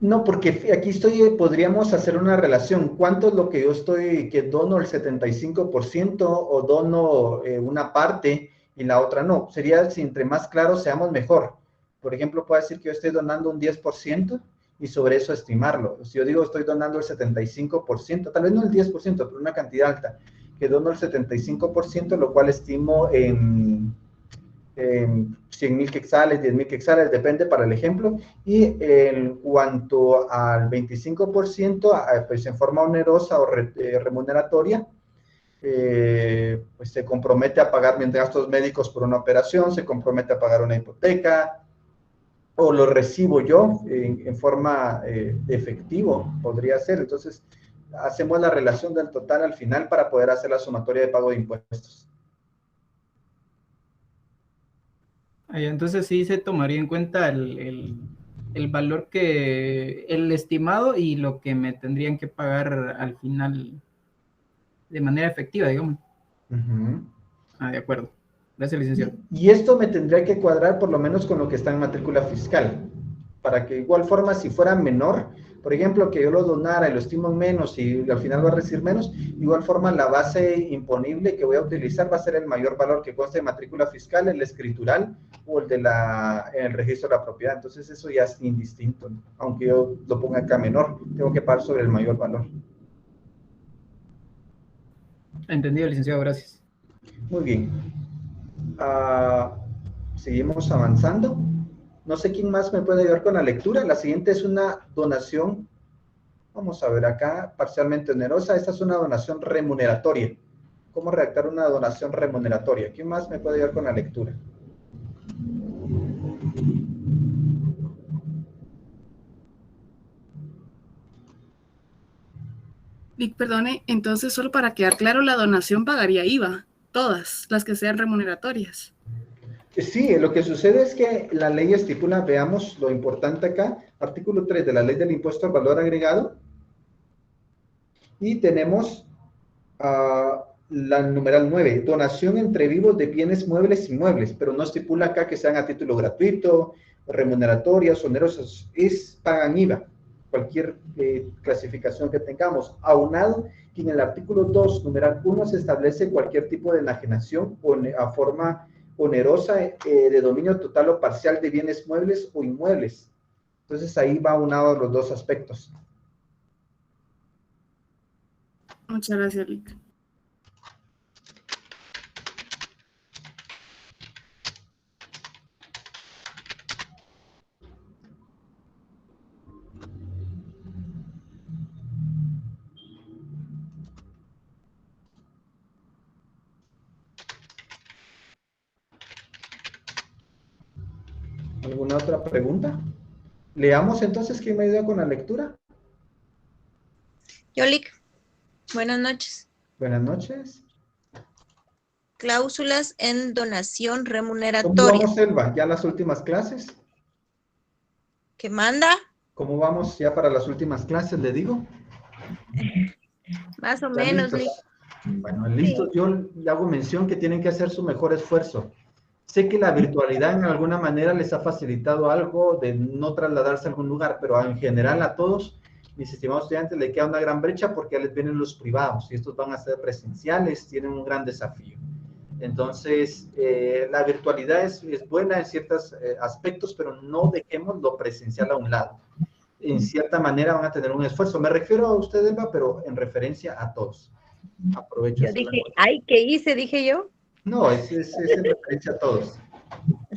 Speaker 1: No, porque aquí podríamos hacer una relación. ¿Cuánto es lo que que dono el 75% o dono una parte y la otra no? Sería, si entre más claros seamos, mejor. Por ejemplo, puedo decir que yo estoy donando un 10% y sobre eso estimarlo. Si yo digo estoy donando el 75%, tal vez no el 10%, pero una cantidad alta, quedó en el 75%, lo cual estimo en 100,000 quetzales, 10,000 quetzales, depende para el ejemplo. Y en cuanto al 25%, pues en forma onerosa o remuneratoria, pues se compromete a pagar mis gastos médicos por una operación, se compromete a pagar una hipoteca, o lo recibo yo en forma de efectivo, podría ser. Entonces, hacemos la relación del total al final para poder hacer la sumatoria de pago de impuestos.
Speaker 10: Entonces sí se tomaría en cuenta el valor el estimado y lo que me tendrían que pagar al final de manera efectiva, digamos. De acuerdo. Gracias, licenciado.
Speaker 1: Y esto me tendría que cuadrar por lo menos con lo que está en matrícula fiscal, para que de igual forma, si fuera menor, por ejemplo, que yo lo donara y lo estimo en menos y al final va a recibir menos, de igual forma la base imponible que voy a utilizar va a ser el mayor valor que conste de matrícula fiscal, el escritural o el de el registro de la propiedad. Entonces eso ya es indistinto, ¿no? Aunque yo lo ponga acá menor, tengo que pagar sobre el mayor valor.
Speaker 10: Entendido, licenciado, gracias.
Speaker 1: Muy bien. Seguimos avanzando. No sé quién más me puede ayudar con la lectura. La siguiente es una donación, vamos a ver acá, parcialmente onerosa. Esta es una donación remuneratoria. ¿Cómo redactar una donación remuneratoria? ¿Quién más me puede ayudar con la lectura?
Speaker 11: Vic, perdone, entonces solo para quedar claro, la donación pagaría IVA, todas las que sean remuneratorias.
Speaker 1: Sí, lo que sucede es que la ley estipula, veamos lo importante acá, artículo 3 de la ley del impuesto al valor agregado, y tenemos la numeral 9, donación entre vivos de bienes muebles e inmuebles, pero no estipula acá que sean a título gratuito, remuneratorias, onerosas, pagan IVA, cualquier clasificación que tengamos, aunado que en el artículo 2, numeral 1, se establece cualquier tipo de enajenación o a forma onerosa de dominio total o parcial de bienes muebles o inmuebles. Entonces ahí va unado los dos aspectos.
Speaker 11: Muchas gracias, Lic.
Speaker 1: ¿Alguna otra pregunta? Leamos entonces, ¿quién me ayuda con la lectura?
Speaker 12: Yo, Lic. Buenas noches.
Speaker 1: Buenas noches.
Speaker 12: Cláusulas en donación
Speaker 1: ¿Cómo
Speaker 12: remuneratoria.
Speaker 1: vamos, Elba? ¿Ya las últimas clases?
Speaker 12: ¿Qué manda?
Speaker 1: ¿Cómo vamos ya para las últimas clases, le digo?
Speaker 12: Más o
Speaker 1: ¿Ya
Speaker 12: menos,
Speaker 1: listos?
Speaker 12: Lic.
Speaker 1: Bueno, listos. Yo le hago mención que tienen que hacer su mejor esfuerzo. Sé que la virtualidad en alguna manera les ha facilitado algo de no trasladarse a algún lugar, pero en general a todos, mis estimados estudiantes, le queda una gran brecha porque ya les vienen los privados y estos van a ser presenciales, tienen un gran desafío. Entonces, la virtualidad es buena en ciertos aspectos, pero no dejemos lo presencial a un lado. En cierta manera van a tener un esfuerzo. Me refiero a usted, Elba, pero en referencia a todos. Aprovecho.
Speaker 12: Yo dije, ay, ¿qué hice? Dije yo.
Speaker 1: No, es en referencia a todos.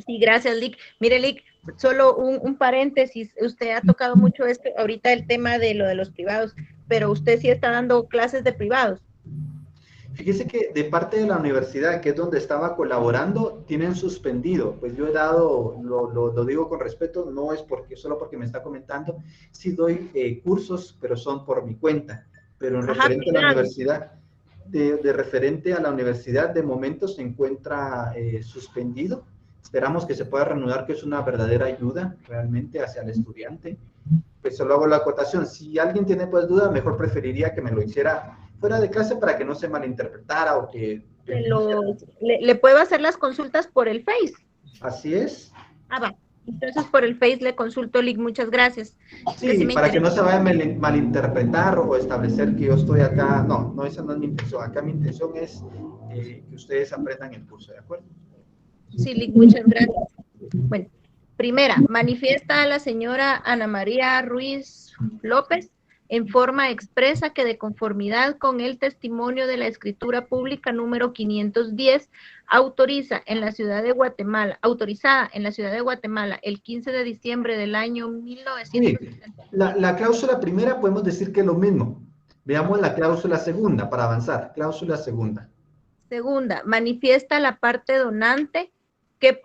Speaker 12: Sí, gracias, Lic. Mire, Lic, solo un paréntesis. Usted ha tocado mucho ahorita el tema de lo de los privados, pero usted sí está dando clases de privados.
Speaker 1: Fíjese que de parte de la universidad, que es donde estaba colaborando, tienen suspendido. Pues yo he dado, lo digo con respeto, no es solo porque me está comentando, sí doy cursos, pero son por mi cuenta. Pero en referente a la universidad, de referente a la universidad, de momento se encuentra suspendido. Esperamos que se pueda reanudar, que es una verdadera ayuda realmente hacia el estudiante. Pues solo hago la acotación. Si alguien tiene pues duda, mejor preferiría que me lo hiciera fuera de clase para que no se malinterpretara o que...
Speaker 12: ¿Le puedo hacer las consultas por el Face?
Speaker 1: Así es.
Speaker 12: Ah, va. Entonces por el Face le consulto, Lic, muchas gracias.
Speaker 1: Sí, para que no se vaya a malinterpretar o establecer que yo estoy acá. No, esa no es mi intención. Acá mi intención es que ustedes aprendan el curso, ¿de acuerdo?
Speaker 12: Sí, Lic, muchas gracias. Bueno, primera, manifiesta a la señora Ana María Ruiz López en forma expresa que de conformidad con el testimonio de la escritura pública número 510, autorizada en la ciudad de Guatemala el 15 de diciembre del año 1970.
Speaker 1: La cláusula primera podemos decir que es lo mismo. Veamos la cláusula segunda para avanzar. Cláusula segunda.
Speaker 12: Segunda, manifiesta la parte donante que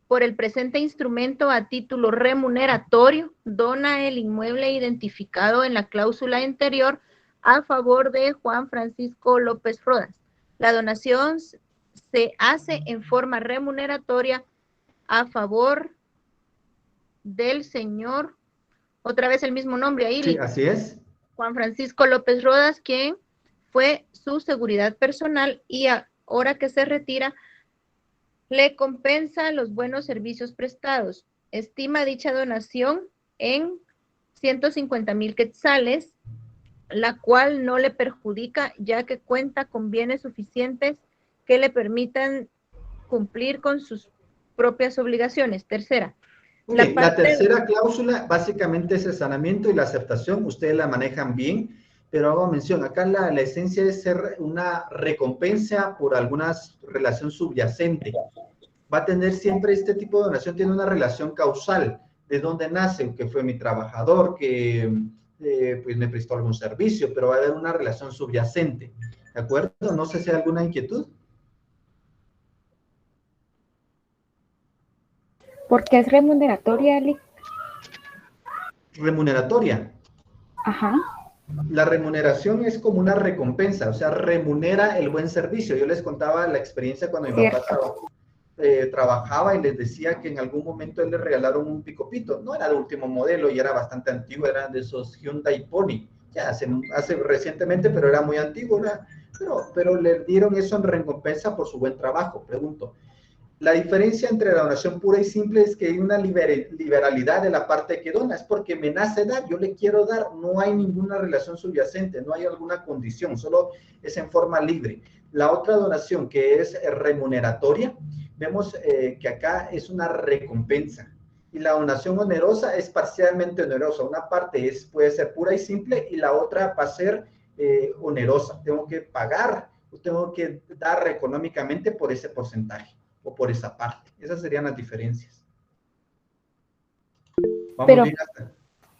Speaker 12: por el presente instrumento a título remuneratorio dona el inmueble identificado en la cláusula anterior a favor de Juan Francisco López Rodas. La donación se hace en forma remuneratoria a favor del señor, otra vez el mismo nombre ahí.
Speaker 1: Sí, así es.
Speaker 12: Juan Francisco López Rodas, quien fue su seguridad personal y ahora que se retira, le compensa los buenos servicios prestados. Estima dicha donación en 150,000 quetzales, la cual no le perjudica ya que cuenta con bienes suficientes que le permitan cumplir con sus propias obligaciones. Tercera.
Speaker 1: La tercera cláusula básicamente es el sanamiento y la aceptación. Ustedes la manejan bien, pero hago mención, acá la esencia es ser una recompensa por alguna relación subyacente. Va a tener siempre este tipo de donación, tiene una relación causal. ¿De dónde nace? Que fue mi trabajador, que pues me prestó algún servicio, pero va a haber una relación subyacente. ¿De acuerdo? No sé si hay alguna inquietud.
Speaker 7: ¿Por qué es remuneratoria, Lic?
Speaker 1: Remuneratoria.
Speaker 7: Ajá.
Speaker 1: La remuneración es como una recompensa, o sea, remunera el buen servicio. Yo les contaba la experiencia cuando mi papá trabajaba y les decía que en algún momento él le regalaron un picopito. No era el último modelo y era bastante antiguo, era de esos Hyundai Pony. Ya hace recientemente, pero era muy antiguo, ¿verdad? Pero le dieron eso en recompensa por su buen trabajo. Pregunto, la diferencia entre la donación pura y simple es que hay una liberalidad de la parte que dona, es porque me nace dar, yo le quiero dar, no hay ninguna relación subyacente, no hay alguna condición, solo es en forma libre. La otra donación que es remuneratoria, vemos que acá es una recompensa y la donación onerosa es parcialmente onerosa, una parte puede ser pura y simple y la otra va a ser onerosa, tengo que pagar, tengo que dar económicamente por ese porcentaje o por esa parte. Esas serían las diferencias.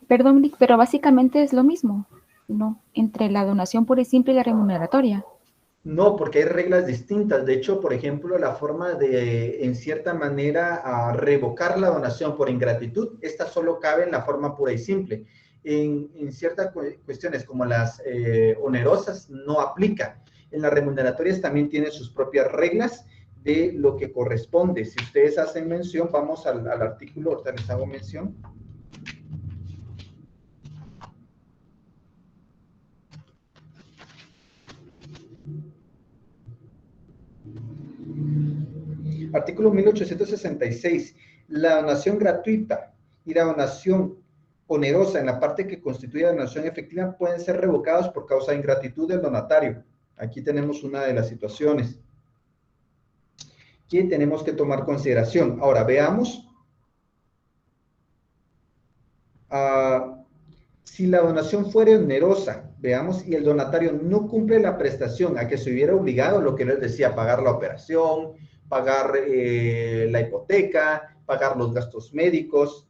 Speaker 7: Perdón, Lic, pero básicamente es lo mismo, ¿no? Entre la donación pura y simple y la remuneratoria.
Speaker 1: No, porque hay reglas distintas. De hecho, por ejemplo, la forma de, en cierta manera, revocar la donación por ingratitud, esta solo cabe en la forma pura y simple. En ciertas cuestiones como las onerosas no aplica. En las remuneratorias también tiene sus propias reglas de lo que corresponde. Si ustedes hacen mención, vamos al artículo, ahorita les hago mención. Artículo 1866. La donación gratuita y la donación onerosa en la parte que constituye la donación efectiva pueden ser revocados por causa de ingratitud del donatario. Aquí tenemos una de las situaciones que tenemos que tomar consideración. Ahora, veamos si la donación fuera onerosa, veamos, y el donatario no cumple la prestación a que se hubiera obligado, lo que les decía, pagar la operación, pagar la hipoteca, pagar los gastos médicos.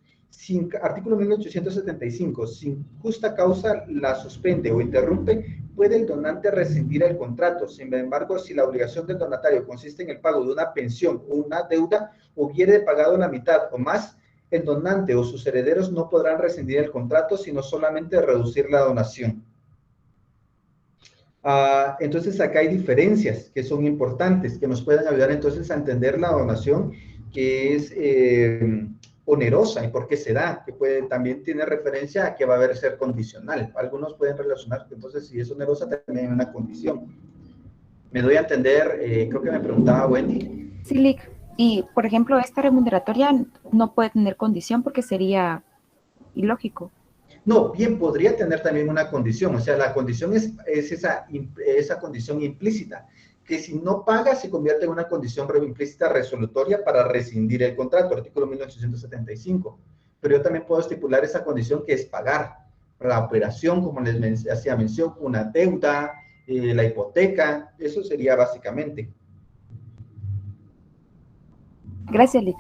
Speaker 1: Artículo 1875, sin justa causa la suspende o interrumpe, puede el donante rescindir el contrato. Sin embargo, si la obligación del donatario consiste en el pago de una pensión o una deuda, hubiere pagado la mitad o más, el donante o sus herederos no podrán rescindir el contrato, sino solamente reducir la donación. Entonces, acá hay diferencias que son importantes, que nos pueden ayudar entonces a entender la donación que es onerosa y por qué se da, que también tiene referencia a que va a haber ser condicional. Algunos pueden relacionar que entonces si es onerosa también hay una condición. Me doy a entender, creo que me preguntaba Wendy.
Speaker 7: Sí, Lic. Y, por ejemplo, esta remuneratoria no puede tener condición porque sería ilógico.
Speaker 1: No, bien, podría tener también una condición, o sea, la condición es esa condición implícita, que si no paga se convierte en una condición implícita resolutoria para rescindir el contrato, artículo 1875. Pero yo también puedo estipular esa condición que es pagar. la operación, como les hacía mención, una deuda, la hipoteca, eso sería básicamente.
Speaker 7: Gracias, Lic.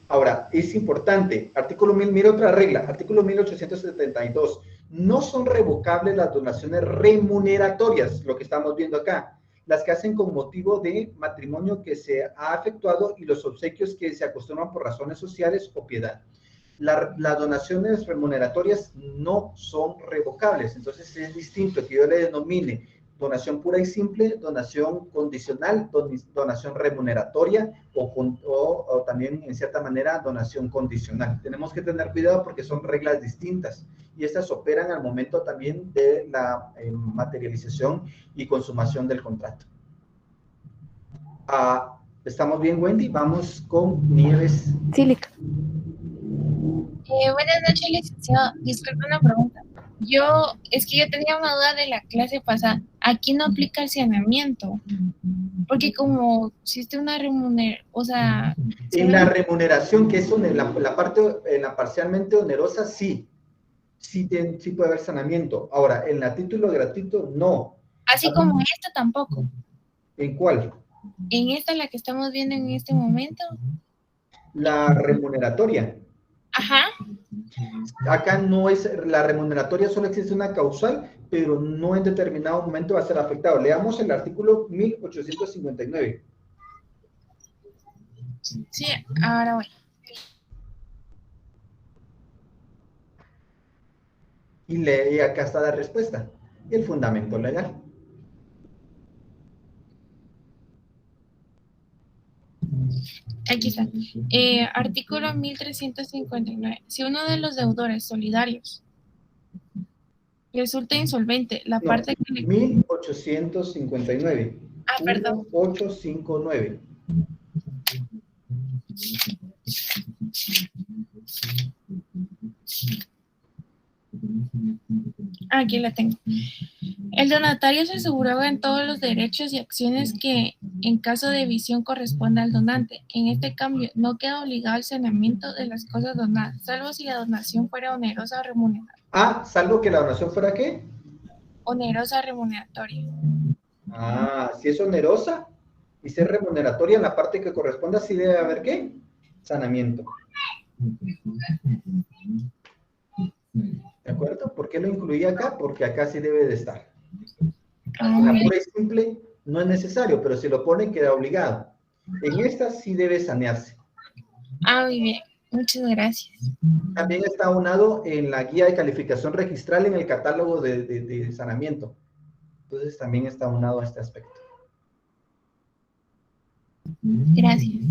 Speaker 1: Ahora, es importante, artículo 1000, mira otra regla, artículo 1872, no son revocables las donaciones remuneratorias, lo que estamos viendo acá, las que hacen con motivo de matrimonio que se ha efectuado y los obsequios que se acostumbran por razones sociales o piedad. Las donaciones remuneratorias no son revocables, entonces es distinto que yo le denomine donación pura y simple, donación condicional, donación remuneratoria o también en cierta manera donación condicional. Tenemos que tener cuidado porque son reglas distintas y estas operan al momento también de la materialización y consumación del contrato. ¿Estamos bien, Wendy? Vamos con Nieves.
Speaker 7: Sí, Lic.
Speaker 13: Buenas noches, licenciado. Disculpe una pregunta. Es que yo tenía una duda de la clase pasada. Aquí no aplica el saneamiento, porque como existe una remuneración, o sea...
Speaker 1: En la remuneración, que es la parte parcialmente onerosa, sí puede haber saneamiento. Ahora, en la título gratuito, no.
Speaker 13: Así como esta tampoco.
Speaker 1: ¿En cuál?
Speaker 13: En esta, la que estamos viendo en este momento.
Speaker 1: La remuneratoria.
Speaker 13: Ajá.
Speaker 1: Acá no es, la remuneratoria solo existe una causal, pero no en determinado momento va a ser afectado. Leamos el artículo 1859.
Speaker 13: Sí, ahora voy.
Speaker 1: Y acá está la respuesta. Y el fundamento legal.
Speaker 13: Aquí está. Artículo 1359. Si uno de los deudores solidarios resulta insolvente, la parte que le...
Speaker 1: 1859.
Speaker 13: Perdón.
Speaker 1: 1859.
Speaker 13: Aquí la tengo. El donatario se aseguraba en todos los derechos y acciones que en caso de visión corresponde al donante. En este cambio, no queda obligado al saneamiento de las cosas donadas, salvo si la donación fuera onerosa o remuneratoria.
Speaker 1: ¿Salvo que la donación fuera qué?
Speaker 13: Onerosa o remuneratoria.
Speaker 1: Si es onerosa y si es remuneratoria, en la parte que corresponda, sí debe haber ¿qué? Saneamiento. ¿De acuerdo? ¿Por qué lo incluí acá? Porque acá sí debe de estar. En la pura y simple no es necesario, pero si lo pone queda obligado. En esta sí debe sanearse.
Speaker 13: Muy bien. Muchas gracias.
Speaker 1: También está aunado en la guía de calificación registral en el catálogo de saneamiento. Entonces también está aunado a este aspecto.
Speaker 13: Gracias.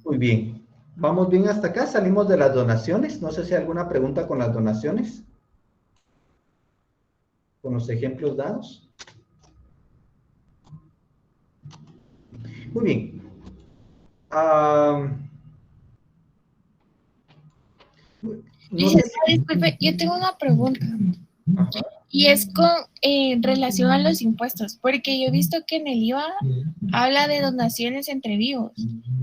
Speaker 1: Muy bien. ¿Vamos bien hasta acá? Salimos de las donaciones. No sé si hay alguna pregunta con las donaciones. Con los ejemplos dados. Muy bien.
Speaker 13: Disculpe, yo tengo una pregunta.
Speaker 1: Ajá.
Speaker 13: Y es con relación a los impuestos, porque yo he visto que en el IVA habla de donaciones entre vivos,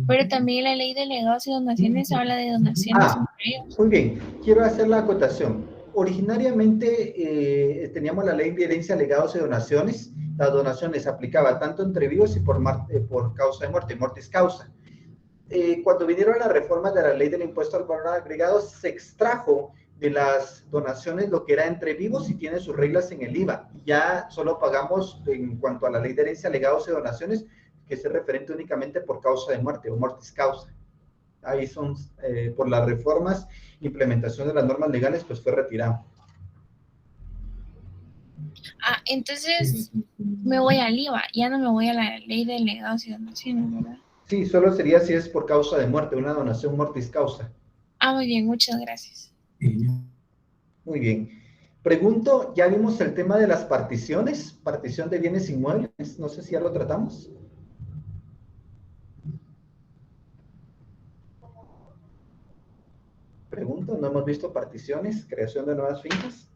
Speaker 13: pero también la ley de legados y donaciones habla de donaciones entre vivos.
Speaker 1: Muy bien, quiero hacer la acotación. Originariamente teníamos la ley de herencia, legados y donaciones. Las donaciones se aplicaba tanto entre vivos y por causa de muerte, mortis causa. Cuando vinieron las reformas de la ley del impuesto al valor agregado, se extrajo de las donaciones lo que era entre vivos y tiene sus reglas en el IVA. Ya solo pagamos en cuanto a la ley de herencia, legados y donaciones, que es referente únicamente por causa de muerte o mortis causa. Ahí son, por las reformas, implementación de las normas legales, pues fue retirado.
Speaker 13: Entonces me voy al IVA, ya no me voy a la ley de legados y donaciones, ¿verdad?
Speaker 1: Sí, solo sería si es por causa de muerte, una donación mortis causa.
Speaker 13: Muy bien, muchas gracias.
Speaker 1: Muy bien. Pregunto, ya vimos el tema de las particiones, partición de bienes inmuebles, no sé si ya lo tratamos. Pregunto, ¿no hemos visto particiones, creación de nuevas fincas?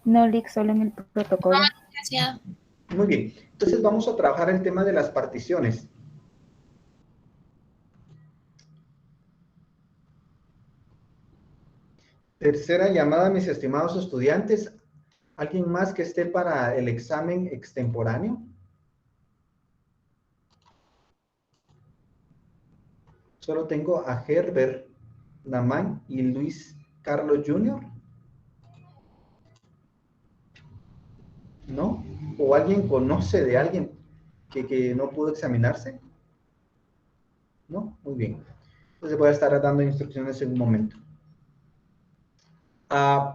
Speaker 7: No, Lic, solo en el protocolo.
Speaker 13: Gracias.
Speaker 1: Muy bien, entonces vamos a trabajar el tema de las particiones. Tercera llamada, mis estimados estudiantes. ¿Alguien más que esté para el examen extemporáneo? Solo tengo a Herbert Namán y Luis Carlos Jr. ¿No? ¿O alguien conoce de alguien que no pudo examinarse? ¿No? Muy bien. Entonces voy a estar dando instrucciones en un momento.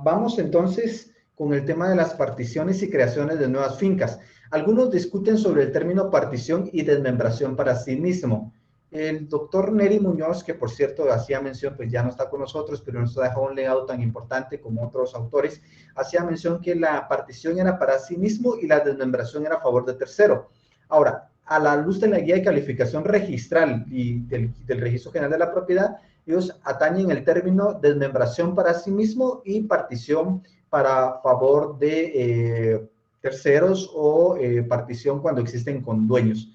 Speaker 1: Vamos entonces con el tema de las particiones y creaciones de nuevas fincas. Algunos discuten sobre el término partición y desmembración para sí mismo. El doctor Neri Muñoz, que por cierto hacía mención, pues ya no está con nosotros, pero nos ha dejado un legado tan importante como otros autores, hacía mención que la partición era para sí mismo y la desmembración era a favor de tercero. Ahora, a la luz de la guía de calificación registral y del Registro General de la Propiedad, ellos atañen el término desmembración para sí mismo y partición para favor de terceros o partición cuando existen condueños.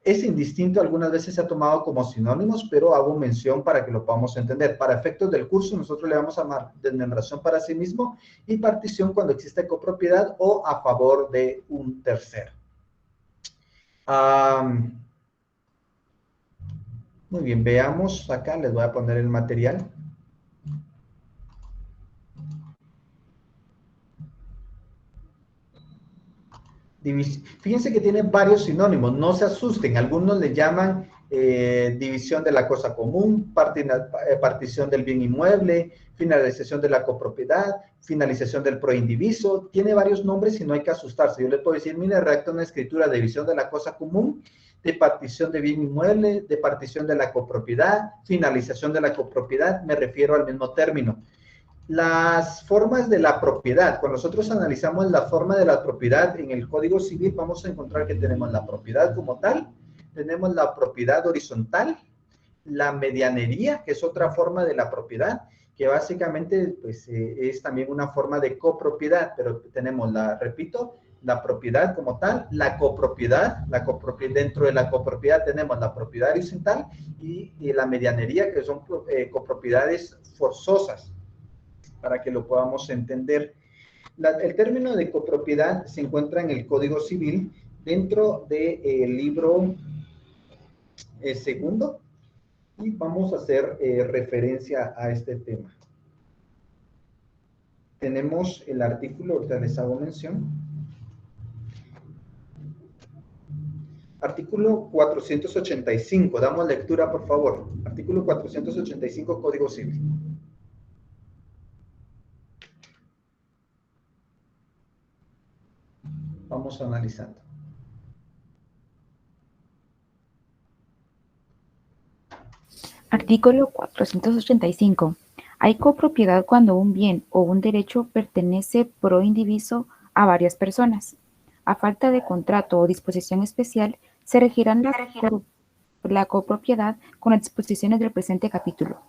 Speaker 1: Es indistinto, algunas veces se ha tomado como sinónimos, pero hago mención para que lo podamos entender. Para efectos del curso, nosotros le vamos a llamar desmembración para sí mismo y partición cuando existe copropiedad o a favor de un tercero. Muy bien, veamos acá, les voy a poner el material. Fíjense que tiene varios sinónimos, no se asusten, algunos le llaman división de la cosa común, partición del bien inmueble, finalización de la copropiedad, finalización del proindiviso, tiene varios nombres y no hay que asustarse. Yo les puedo decir, mire, redacta una escritura de división de la cosa común, de partición de bien inmueble, de partición de la copropiedad, finalización de la copropiedad, me refiero al mismo término. Las formas de la propiedad, cuando nosotros analizamos la forma de la propiedad en el Código Civil, vamos a encontrar que tenemos la propiedad como tal, tenemos la propiedad horizontal, la medianería, que es otra forma de la propiedad, que básicamente pues, es también una forma de copropiedad, pero tenemos, repito, la propiedad como tal, la copropiedad, dentro de la copropiedad tenemos la propiedad horizontal y la medianería, que son copropiedades forzosas, para que lo podamos entender. El término de copropiedad se encuentra en el Código Civil dentro del libro segundo y vamos a hacer referencia a este tema. Tenemos el artículo, ahorita les hago mención. Artículo 485, damos lectura por favor. Artículo 485, Código Civil. Vamos analizando.
Speaker 7: Artículo 485. Hay copropiedad cuando un bien o un derecho pertenece pro indiviso a varias personas. A falta de contrato o disposición especial, se regirán la copropiedad con las disposiciones del presente capítulo.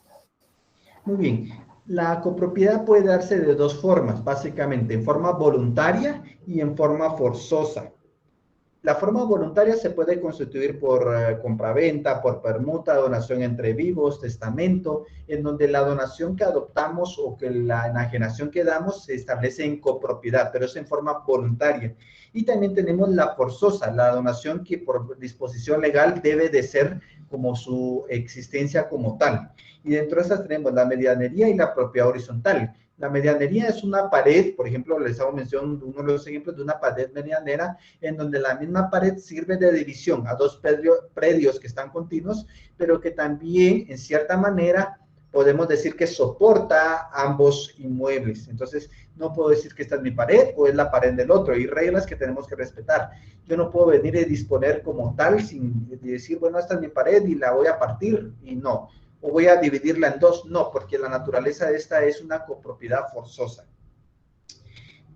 Speaker 1: Muy bien. La copropiedad puede darse de dos formas, básicamente, en forma voluntaria y en forma forzosa. La forma voluntaria se puede constituir por compraventa, por permuta, donación entre vivos, testamento, en donde la donación que adoptamos o que la enajenación que damos se establece en copropiedad, pero es en forma voluntaria. Y también tenemos la forzosa, la donación que por disposición legal debe de ser como su existencia como tal. Y dentro de esas tenemos la medianería y la propiedad horizontal. La medianería es una pared, por ejemplo, les hago mención de uno de los ejemplos de una pared medianera, en donde la misma pared sirve de división a dos predios que están continuos, pero que también, en cierta manera, podemos decir que soporta ambos inmuebles. Entonces, no puedo decir que esta es mi pared o es la pared del otro. Hay reglas que tenemos que respetar. Yo no puedo venir y disponer como tal sin decir, bueno, esta es mi pared y la voy a partir, y no. O voy a dividirla en dos, no, porque la naturaleza de esta es una copropiedad forzosa.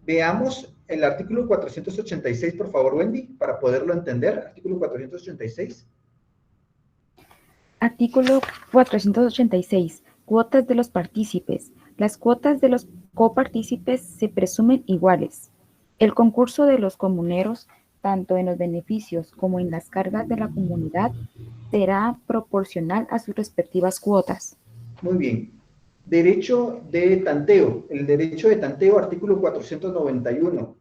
Speaker 1: Veamos el artículo 486, por favor, Wendy, para poderlo entender. Artículo 486.
Speaker 7: Artículo 486. Cuotas de los partícipes. Las cuotas de los copartícipes se presumen iguales. El concurso de los comuneros, tanto en los beneficios como en las cargas de la comunidad, será proporcional a sus respectivas cuotas.
Speaker 1: Muy bien. Derecho de tanteo. El derecho de tanteo, artículo 491.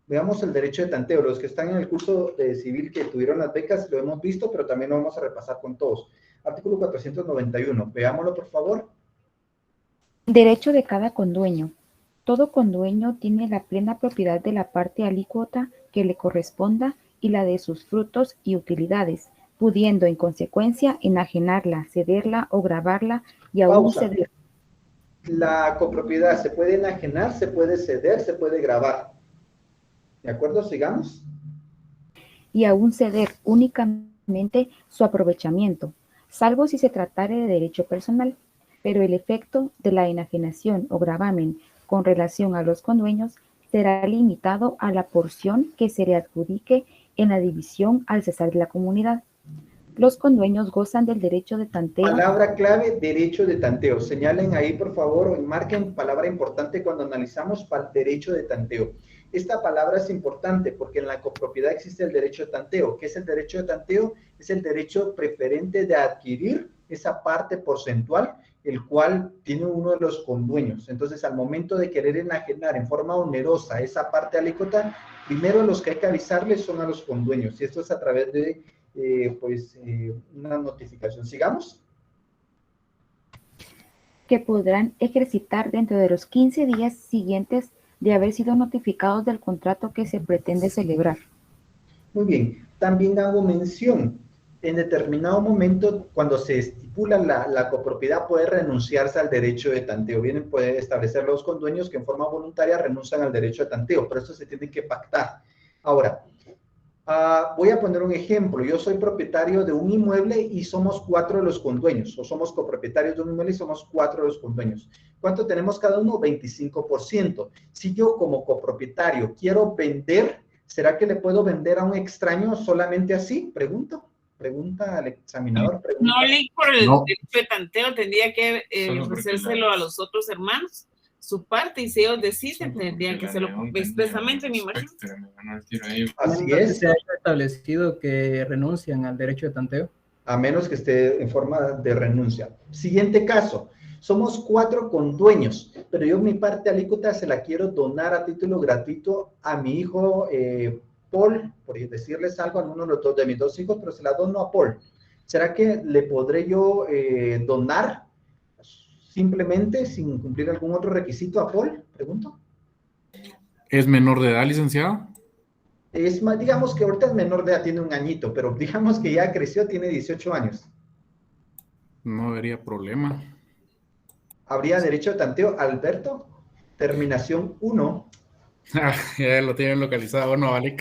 Speaker 1: Veamos el derecho de tanteo. Los que están en el curso de civil que tuvieron las becas lo hemos visto, pero también lo vamos a repasar con todos. Artículo 491. Veámoslo, por favor.
Speaker 7: Derecho de cada condueño. Todo condueño tiene la plena propiedad de la parte alícuota que le corresponda y la de sus frutos y utilidades, pudiendo en consecuencia enajenarla, cederla o gravarla y aún
Speaker 1: Pausa.
Speaker 7: ceder.
Speaker 1: La copropiedad se puede enajenar, se puede ceder, se puede gravar. ¿De acuerdo? Sigamos.
Speaker 7: Y aún ceder únicamente su aprovechamiento, salvo si se tratare de derecho personal, pero el efecto de la enajenación o gravamen con relación a los condueños será limitado a la porción que se le adjudique en la división al cesar de la comunidad. Los condueños gozan del derecho de tanteo.
Speaker 1: Palabra clave, derecho de tanteo. Señalen ahí, por favor, o marquen palabra importante cuando analizamos derecho de tanteo. Esta palabra es importante porque en la copropiedad existe el derecho de tanteo. ¿Qué es el derecho de tanteo? Es el derecho preferente de adquirir esa parte porcentual, el cual tiene uno de los condueños. Entonces, al momento de querer enajenar en forma onerosa esa parte alícuota, primero los que hay que avisarles son a los condueños. Y esto es a través de una notificación. Sigamos.
Speaker 7: Que podrán ejercitar dentro de los 15 días siguientes de haber sido notificados del contrato que se pretende celebrar.
Speaker 1: Muy bien. También hago mención. En determinado momento, cuando se estipula la copropiedad, puede renunciarse al derecho de tanteo. Bien, puede establecer los condueños que en forma voluntaria renuncian al derecho de tanteo, pero esto se tiene que pactar. Ahora, voy a poner un ejemplo. Yo soy propietario de un inmueble y somos 4 de los condueños, o somos copropietarios de un inmueble y somos 4 de los condueños. ¿Cuánto tenemos cada uno? 25%. Si yo como copropietario quiero vender, ¿será que le puedo vender a un extraño solamente así? Pregunta al examinador. Pregunta.
Speaker 6: No, Lick, por el derecho de tanteo tendría que ofrecérselo a los otros hermanos, su parte, y si ellos deciden, tendrían que hacerlo expresamente, me imagino.
Speaker 1: Así es.
Speaker 10: Se haya establecido que renuncian al derecho de tanteo.
Speaker 1: A menos que esté en forma de renuncia. Siguiente caso. Somos 4 condueños, pero yo mi parte alícuota se la quiero donar a título gratuito a mi hijo Paul, por decirles algo, a uno de mis 2 hijos, pero se la dono a Paul. ¿Será que le podré yo donar simplemente sin cumplir algún otro requisito a Paul? Pregunto.
Speaker 14: ¿Es menor de edad, licenciado?
Speaker 1: Digamos que ahorita es menor de edad, tiene 1 añito, pero digamos que ya creció, tiene 18 años.
Speaker 14: No habría problema.
Speaker 1: ¿Habría derecho de tanteo? Alberto, terminación 1.
Speaker 14: Ya lo tienen localizado, ¿no, vale?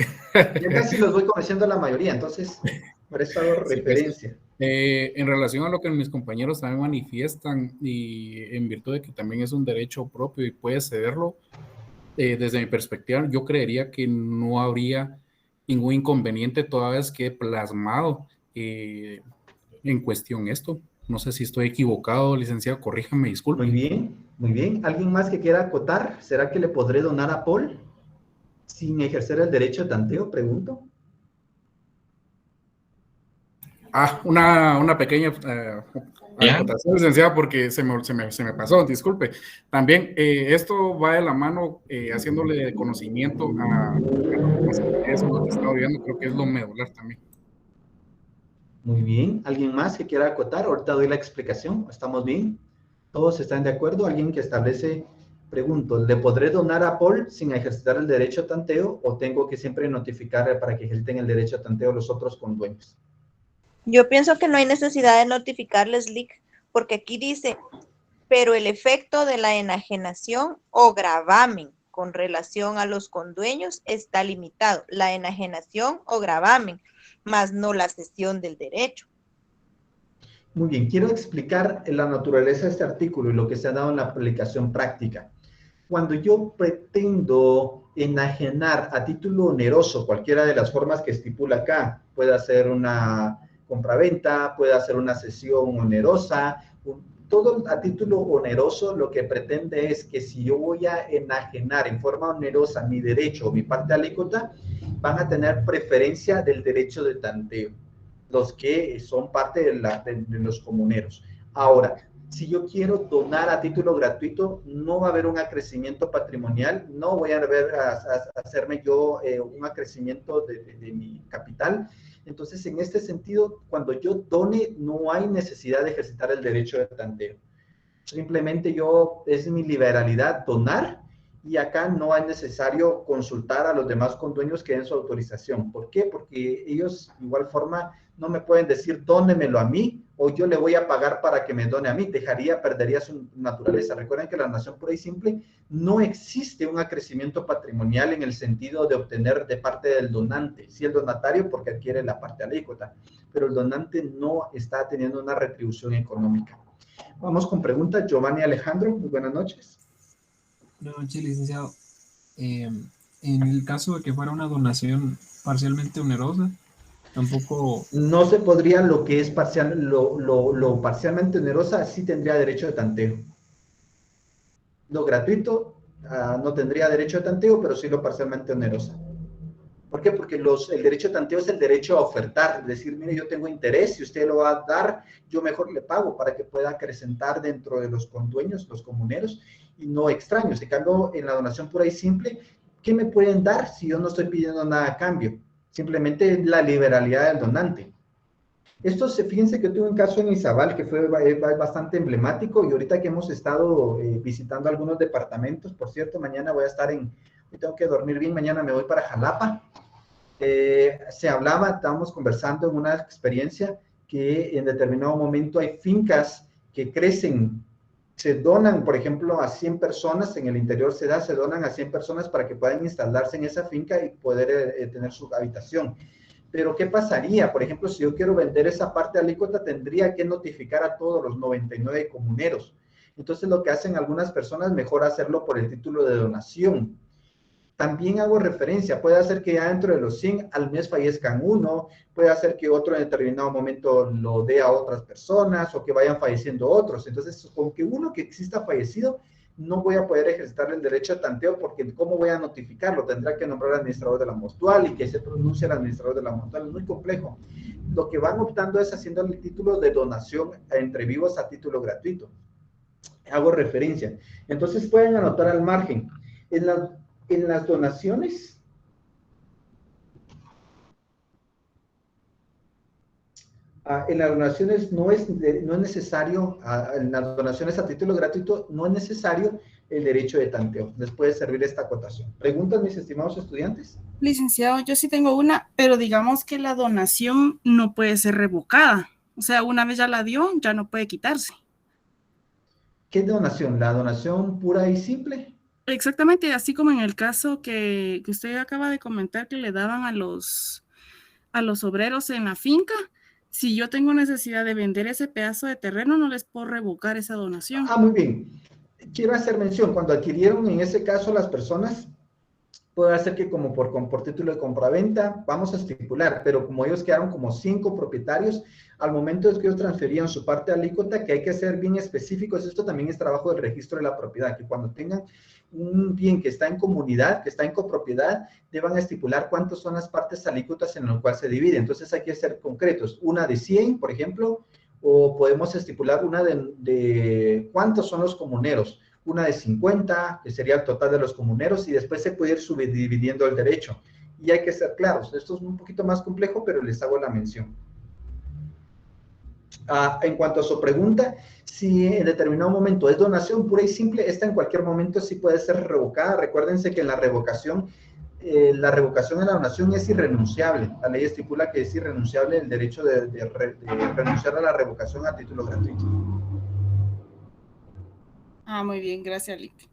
Speaker 1: Yo casi los voy conociendo a la mayoría, entonces por eso hago referencia.
Speaker 14: En relación a lo que mis compañeros también manifiestan, y en virtud de que también es un derecho propio y puede cederlo, desde mi perspectiva, yo creería que no habría ningún inconveniente toda vez que he plasmado en cuestión esto. No sé si estoy equivocado, licenciado, corríjame, disculpe.
Speaker 1: Muy bien, muy bien. ¿Alguien más que quiera acotar? ¿Será que le podré donar a Paul sin ejercer el derecho de tanteo? Pregunto.
Speaker 14: Una pequeña acotación, licenciado, porque se me pasó, disculpe. También esto va de la mano haciéndole conocimiento a eso lo que estaba viendo, creo que es lo medular también.
Speaker 1: Muy bien. ¿Alguien más que quiera acotar? Ahorita doy la explicación. ¿Estamos bien? ¿Todos están de acuerdo? ¿Alguien que establece? Pregunto, ¿le podré donar a Paul sin ejercitar el derecho a tanteo o tengo que siempre notificar para que ejerciten el derecho a tanteo los otros condueños?
Speaker 12: Yo pienso que no hay necesidad de notificarles, Lick, porque aquí dice, pero el efecto de la enajenación o gravamen con relación a los condueños está limitado. La enajenación o gravamen, más no la cesión del derecho.
Speaker 1: Muy bien, quiero explicar la naturaleza de este artículo y lo que se ha dado en la aplicación práctica. Cuando yo pretendo enajenar a título oneroso cualquiera de las formas que estipula acá, puede ser una compraventa, puede ser una cesión onerosa, todo a título oneroso, lo que pretende es que si yo voy a enajenar en forma onerosa mi derecho o mi parte alícuota, van a tener preferencia del derecho de tanteo, los que son parte de los comuneros. Ahora, Si yo quiero donar a título gratuito, no va a haber un acrecimiento patrimonial, no voy a hacerme yo un acrecimiento de mi capital. Entonces, en este sentido, cuando yo done, no hay necesidad de ejercitar el derecho de tanteo. Simplemente es mi liberalidad donar, y acá no es necesario consultar a los demás condueños que den su autorización. ¿Por qué? Porque ellos, de igual forma, no me pueden decir, dónemelo a mí, o yo le voy a pagar para que me done a mí. Perdería su naturaleza. Recuerden que la donación pura y simple no existe un acrecimiento patrimonial en el sentido de obtener de parte del donante. Sí, el donatario porque adquiere la parte alícuota, pero el donante no está teniendo una retribución económica. Vamos con preguntas. Giovanni Alejandro, muy buenas noches.
Speaker 15: Buenas noches, licenciado. En el caso de que fuera una donación parcialmente onerosa, tampoco...
Speaker 1: No se podría lo que es lo parcialmente onerosa, sí tendría derecho de tanteo. Lo gratuito no tendría derecho de tanteo, pero sí lo parcialmente onerosa. ¿Por qué? Porque el derecho de tanteo es el derecho a ofertar, es decir, mire, yo tengo interés, si usted lo va a dar, yo mejor le pago para que pueda acrecentar dentro de los condueños, los comuneros, y no extraños. En cambio, en la donación pura y simple, ¿qué me pueden dar si yo no estoy pidiendo nada a cambio? Simplemente la liberalidad del donante. Fíjense que tuve un caso en Izabal que fue bastante emblemático, y ahorita que hemos estado visitando algunos departamentos, por cierto, mañana voy a estar hoy tengo que dormir bien, mañana me voy para Jalapa. Estábamos conversando en una experiencia que en determinado momento hay fincas que crecen, se donan, por ejemplo, a 100 personas, en el interior se donan a 100 personas para que puedan instalarse en esa finca y poder tener su habitación. Pero, ¿qué pasaría? Por ejemplo, si yo quiero vender esa parte alícuota, tendría que notificar a todos los 99 comuneros. Entonces, lo que hacen algunas personas, mejor hacerlo por el título de donación. También hago referencia, puede hacer que ya dentro de los 100 al mes fallezcan uno, puede hacer que otro en determinado momento lo dé a otras personas, o que vayan falleciendo otros. Entonces, con que uno que exista fallecido, no voy a poder ejercitar el derecho de tanteo, porque ¿cómo voy a notificarlo? Tendrá que nombrar al administrador de la mutual y que se pronuncie el administrador de la mutual. Es muy complejo. Lo que van optando es haciendo el título de donación entre vivos a título gratuito. Hago referencia. Entonces pueden anotar al margen. En las donaciones, no es necesario, en las donaciones a título gratuito, no es necesario el derecho de tanteo. Les puede servir esta acotación. ¿Preguntas, mis estimados estudiantes?
Speaker 11: Licenciado, yo sí tengo una, pero digamos que la donación no puede ser revocada. O sea, una vez ya la dio, ya no puede quitarse.
Speaker 1: ¿Qué donación? ¿La donación pura y simple?
Speaker 11: Exactamente, así como en el caso que usted acaba de comentar, que le daban a los obreros en la finca. Si yo tengo necesidad de vender ese pedazo de terreno, no les puedo revocar esa donación.
Speaker 1: Muy bien. Quiero hacer mención, cuando adquirieron en ese caso las personas, puede hacer que como por título de compraventa, vamos a estipular, pero como ellos quedaron como 5 propietarios, al momento de que ellos transferían su parte alícuota, que hay que ser bien específicos, esto también es trabajo del registro de la propiedad, que cuando tengan un bien que está en comunidad, que está en copropiedad, deban estipular cuántas son las partes alícuotas en las cuales se divide. Entonces hay que ser concretos, una de 100, por ejemplo, o podemos estipular una de cuántos son los comuneros, una de 50, que sería el total de los comuneros, y después se puede ir subdividiendo el derecho. Y hay que ser claros, esto es un poquito más complejo, pero les hago la mención. En cuanto a su pregunta, si en determinado momento es donación pura y simple, esta en cualquier momento sí puede ser revocada. Recuérdense que en la revocación de la donación es irrenunciable. La ley estipula que es irrenunciable el derecho de renunciar a la revocación a título gratuito.
Speaker 11: Muy bien, gracias, Lick.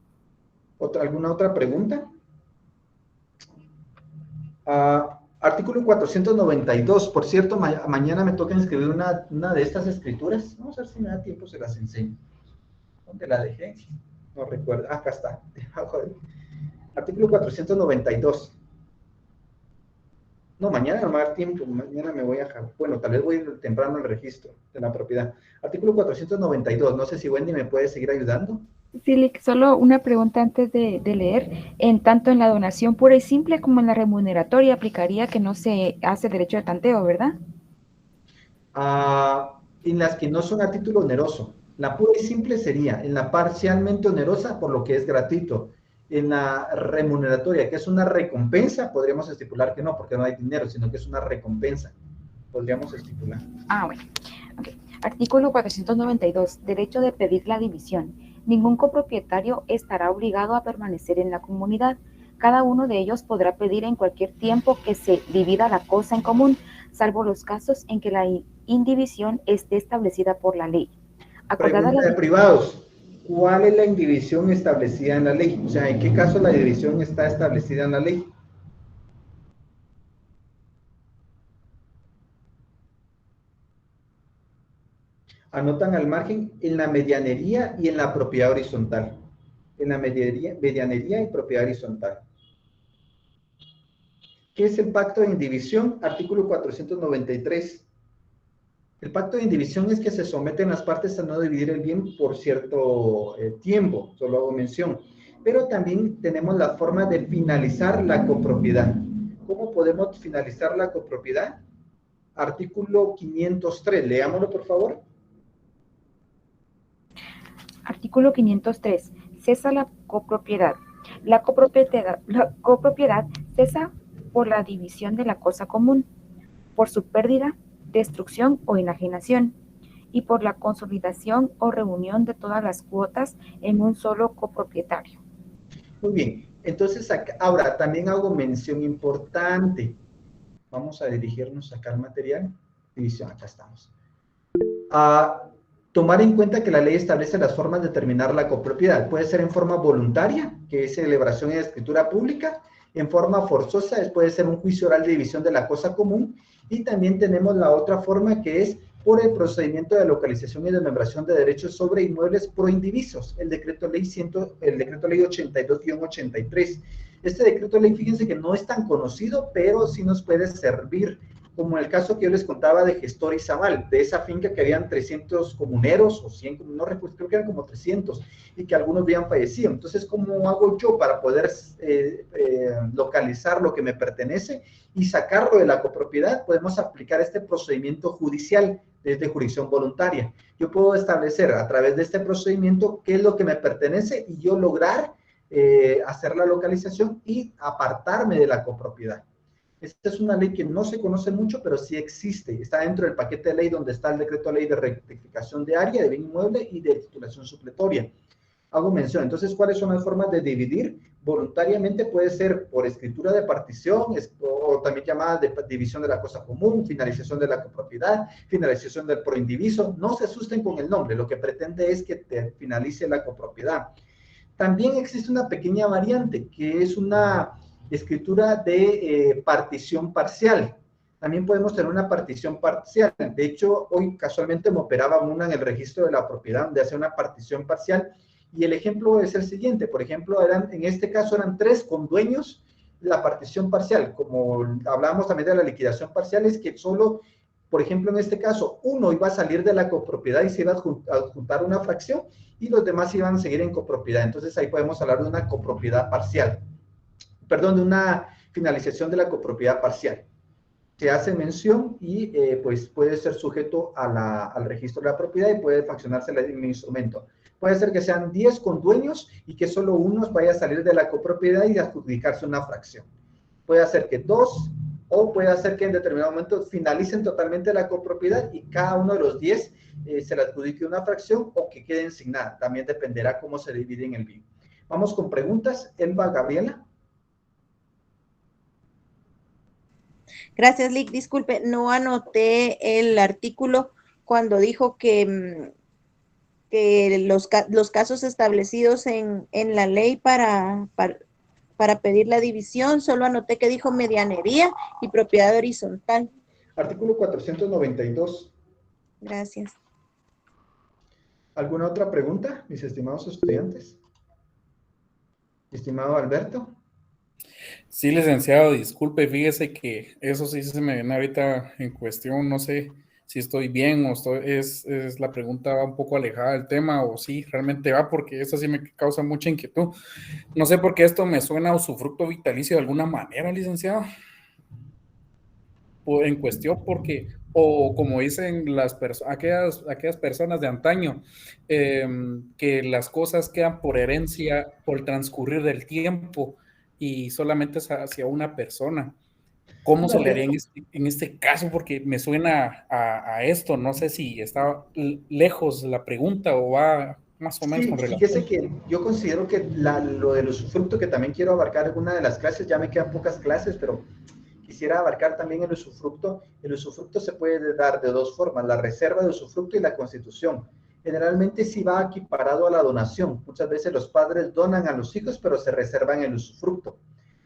Speaker 1: ¿Alguna otra pregunta? Artículo 492. Por cierto, mañana me toca inscribir una de estas escrituras. Vamos a ver si me da tiempo, se las enseño. ¿Dónde la dejé? No recuerdo. Acá está. Artículo 492. No, mañana no me va a dar tiempo. Mañana me voy a... Bueno, tal vez voy a ir temprano al registro de la propiedad. Artículo 492. No sé si Wendy me puede seguir ayudando.
Speaker 7: Sí, Lick, solo una pregunta antes de leer. Tanto en la donación pura y simple como en la remuneratoria aplicaría que no se hace derecho de tanteo, ¿verdad?
Speaker 1: en las que no son a título oneroso. La pura y simple sería en la parcialmente onerosa, por lo que es gratuito. En la remuneratoria, que es una recompensa, podríamos estipular que no, porque no hay dinero, sino que es una recompensa. Podríamos estipular.
Speaker 7: Bueno. Okay. Artículo 492. Derecho de pedir la división. Ningún copropietario estará obligado a permanecer en la comunidad. Cada uno de ellos podrá pedir en cualquier tiempo que se divida la cosa en común, salvo los casos en que la indivisión esté establecida por la ley.
Speaker 1: Pregunta de privados. ¿Cuál es la indivisión establecida en la ley? O sea, ¿en qué caso la división está establecida en la ley? Anotan al margen en la medianería y en la propiedad horizontal. En la medianería y propiedad horizontal. ¿Qué es el pacto de indivisión? Artículo 493. El pacto de indivisión es que se someten las partes a no dividir el bien por cierto tiempo, solo hago mención. Pero también tenemos la forma de finalizar la copropiedad. ¿Cómo podemos finalizar la copropiedad? Artículo 503, leámoslo por favor.
Speaker 7: Artículo 503. Cesa la copropiedad. La copropiedad cesa por la división de la cosa común, por su pérdida, destrucción o enajenación, y por la consolidación o reunión de todas las cuotas en un solo copropietario.
Speaker 1: Muy bien, entonces ahora también hago mención importante. Vamos a dirigirnos acá al material. División, acá estamos. Tomar en cuenta que la ley establece las formas de terminar la copropiedad. Puede ser en forma voluntaria, que es celebración en escritura pública, en forma forzosa, puede ser un juicio oral de división de la cosa común, y también tenemos la otra forma que es por el procedimiento de localización y desmembración de derechos sobre inmuebles proindivisos, el decreto ley 82-83. Este decreto ley, fíjense que no es tan conocido, pero sí nos puede servir, como en el caso que yo les contaba de Gestor y Zaval, de esa finca que habían 300 comuneros, o 100, no recuerdo, creo que eran como 300, y que algunos habían fallecido. Entonces, ¿cómo hago yo para poder localizar lo que me pertenece y sacarlo de la copropiedad? Podemos aplicar este procedimiento judicial desde jurisdicción voluntaria. Yo puedo establecer a través de este procedimiento qué es lo que me pertenece y yo lograr hacer la localización y apartarme de la copropiedad. Esta es una ley que no se conoce mucho, pero sí existe. Está dentro del paquete de ley donde está el decreto de ley de rectificación de área, de bien inmueble y de titulación supletoria. Hago mención. Entonces, ¿cuáles son las formas de dividir? Voluntariamente puede ser por escritura de partición, o también llamada de división de la cosa común, finalización de la copropiedad, finalización del proindiviso. No se asusten con el nombre, lo que pretende es que te finalice la copropiedad. También existe una pequeña variante, que es una escritura de partición parcial. También podemos tener una partición parcial. De hecho, hoy casualmente me operaba una en el registro de la propiedad donde hace una partición parcial, y el ejemplo es el siguiente. Por ejemplo, en este caso eran 3 condueños. La partición parcial, como hablábamos también de la liquidación parcial, es que solo, por ejemplo, en este caso, uno iba a salir de la copropiedad y se iba a adjuntar una fracción, y los demás iban a seguir en copropiedad. Entonces ahí podemos hablar de una copropiedad parcial. Perdón, de una finalización de la copropiedad parcial. Se hace mención y pues puede ser sujeto al registro de la propiedad y puede fraccionarse el instrumento. Puede ser que sean 10 condueños y que solo uno vaya a salir de la copropiedad y adjudicarse una fracción. Puede ser que 2, o puede ser que en determinado momento finalicen totalmente la copropiedad y cada uno de los 10 se le adjudique una fracción o que queden sin nada. También dependerá cómo se dividen el bien. Vamos con preguntas. Elba Gabriela.
Speaker 12: Gracias, Lick. Disculpe, no anoté el artículo cuando dijo que los casos establecidos en la ley para pedir la división, solo anoté que dijo medianería y propiedad horizontal.
Speaker 1: Artículo 492.
Speaker 12: Gracias.
Speaker 1: ¿Alguna otra pregunta, mis estimados estudiantes? Estimado Alberto.
Speaker 14: Sí, licenciado, disculpe, fíjese que eso sí se me viene ahorita en cuestión, no sé si estoy bien o es la pregunta va un poco alejada del tema o sí, realmente va, porque eso sí me causa mucha inquietud. No sé por qué esto me suena a usufructo vitalicio de alguna manera, licenciado. En cuestión porque o como dicen aquellas personas de antaño, que las cosas quedan por herencia, por transcurrir del tiempo y solamente es hacia una persona. ¿Cómo se le haría en este caso? Porque me suena a esto, no sé si está lejos la pregunta o va más o menos
Speaker 1: Sí,
Speaker 14: con
Speaker 1: fíjese
Speaker 14: relación.
Speaker 1: que yo considero que lo del usufructo, que también quiero abarcar en una de las clases, ya me quedan pocas clases, pero quisiera abarcar también el usufructo. El usufructo se puede dar de dos formas, la reserva de usufructo y la constitución. Generalmente sí va equiparado a la donación. Muchas veces los padres donan a los hijos, pero se reservan el usufructo.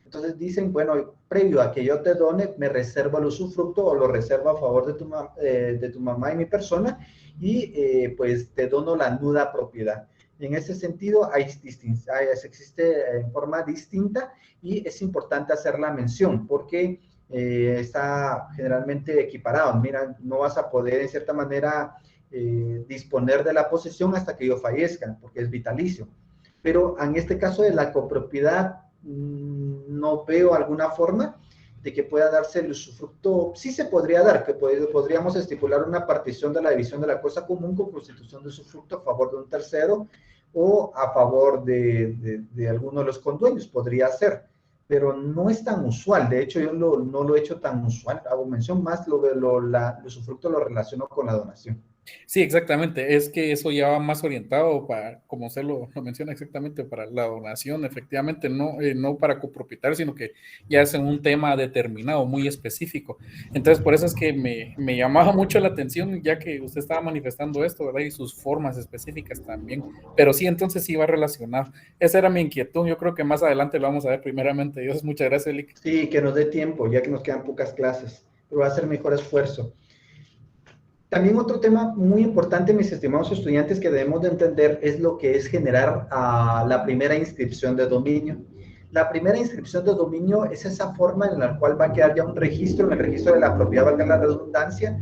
Speaker 1: Entonces dicen, bueno, previo a que yo te done, me reservo el usufructo o lo reservo a favor de tu mamá y mi persona y pues te dono la nuda propiedad. En ese sentido, existe en forma distinta y es importante hacer la mención porque está generalmente equiparado. Mira, no vas a poder en cierta manera disponer de la posesión hasta que yo fallezca, porque es vitalicio. Pero en este caso de la copropiedad, no veo alguna forma de que pueda darse el usufructo. Sí se podría dar, que podríamos estipular una partición de la división de la cosa común con constitución de usufructo a favor de un tercero o a favor de alguno de los condueños, podría ser, pero no es tan usual. De hecho, yo no lo he hecho tan usual, hago mención más, el usufructo lo relaciono con la donación.
Speaker 14: Sí, exactamente. Es que eso ya va más orientado para, como usted lo menciona exactamente, para la donación, efectivamente, no para copropietario, sino que ya es en un tema determinado, muy específico. Entonces, por eso es que me llamaba mucho la atención, ya que usted estaba manifestando esto, ¿verdad? Y sus formas específicas también. Pero sí, entonces sí va relacionado. Esa era mi inquietud. Yo creo que más adelante lo vamos a ver primeramente. Dios, muchas gracias, Lick.
Speaker 1: Sí, que nos dé tiempo, ya que nos quedan pocas clases, pero va a hacer mejor esfuerzo. También otro tema muy importante, mis estimados estudiantes, que debemos de entender es lo que es generar la primera inscripción de dominio. La primera inscripción de dominio es esa forma en la cual va a quedar ya un registro, en el registro de la propiedad, valga la redundancia,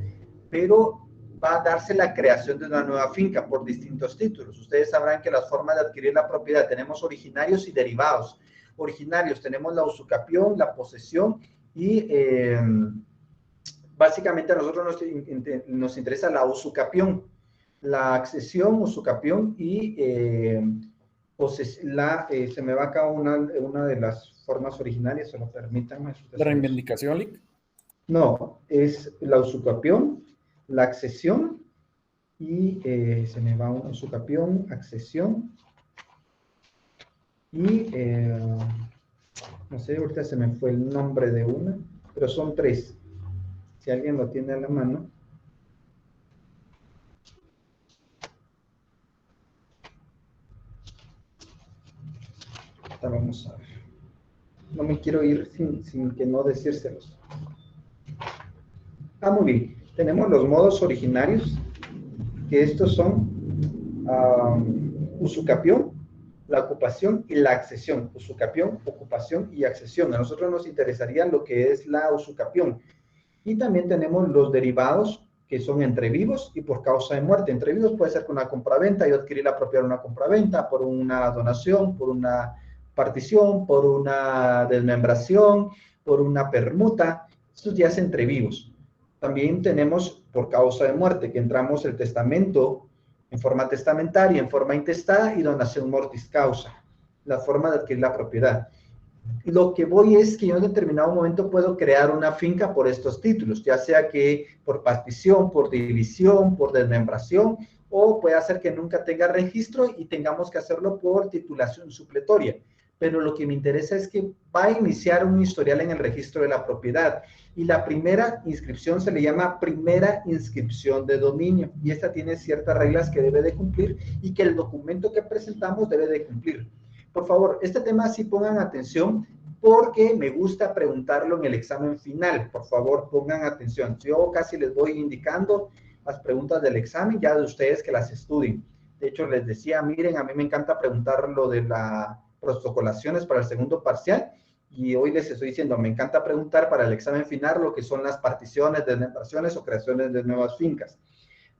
Speaker 1: pero va a darse la creación de una nueva finca por distintos títulos. Ustedes sabrán que las formas de adquirir la propiedad tenemos originarios y derivados. Originarios tenemos la usucapión, la posesión y básicamente a nosotros nos interesa la usucapión, la accesión, usucapión y se me va acá una de las formas originales, solo permítanme.
Speaker 14: ¿La reivindicación, Lick?
Speaker 1: No, es la usucapión, la accesión y se me va una usucapión, accesión y no sé, ahorita se me fue el nombre de una, pero son tres. Si alguien lo tiene a la mano. Vamos a ver. No me quiero ir sin que no decírselos. Muy bien. Tenemos los modos originarios, que estos son usucapión, la ocupación y la accesión. Usucapión, ocupación y accesión. A nosotros nos interesaría lo que es la usucapión. Y también tenemos los derivados, que son entre vivos y por causa de muerte. Entre vivos puede ser con una compraventa, yo adquirí la propiedad de una compraventa, por una donación, por una partición, por una desmembración, por una permuta. Estos ya es entre vivos. También tenemos por causa de muerte, que entramos el testamento en forma testamentaria, en forma intestada y donación mortis causa, la forma de adquirir la propiedad. Lo que voy es que yo en determinado momento puedo crear una finca por estos títulos, ya sea que por partición, por división, por desmembración, o puede hacer que nunca tenga registro y tengamos que hacerlo por titulación supletoria. Pero lo que me interesa es que va a iniciar un historial en el registro de la propiedad y la primera inscripción se le llama primera inscripción de dominio y esta tiene ciertas reglas que debe de cumplir y que el documento que presentamos debe de cumplir. Por favor, este tema sí pongan atención porque me gusta preguntarlo en el examen final. Por favor, pongan atención. Yo casi les voy indicando las preguntas del examen, ya de ustedes que las estudien. De hecho, les decía, miren, a mí me encanta preguntar lo de las protocolaciones para el segundo parcial y hoy les estoy diciendo, me encanta preguntar para el examen final lo que son las particiones, desmembraciones o creaciones de nuevas fincas.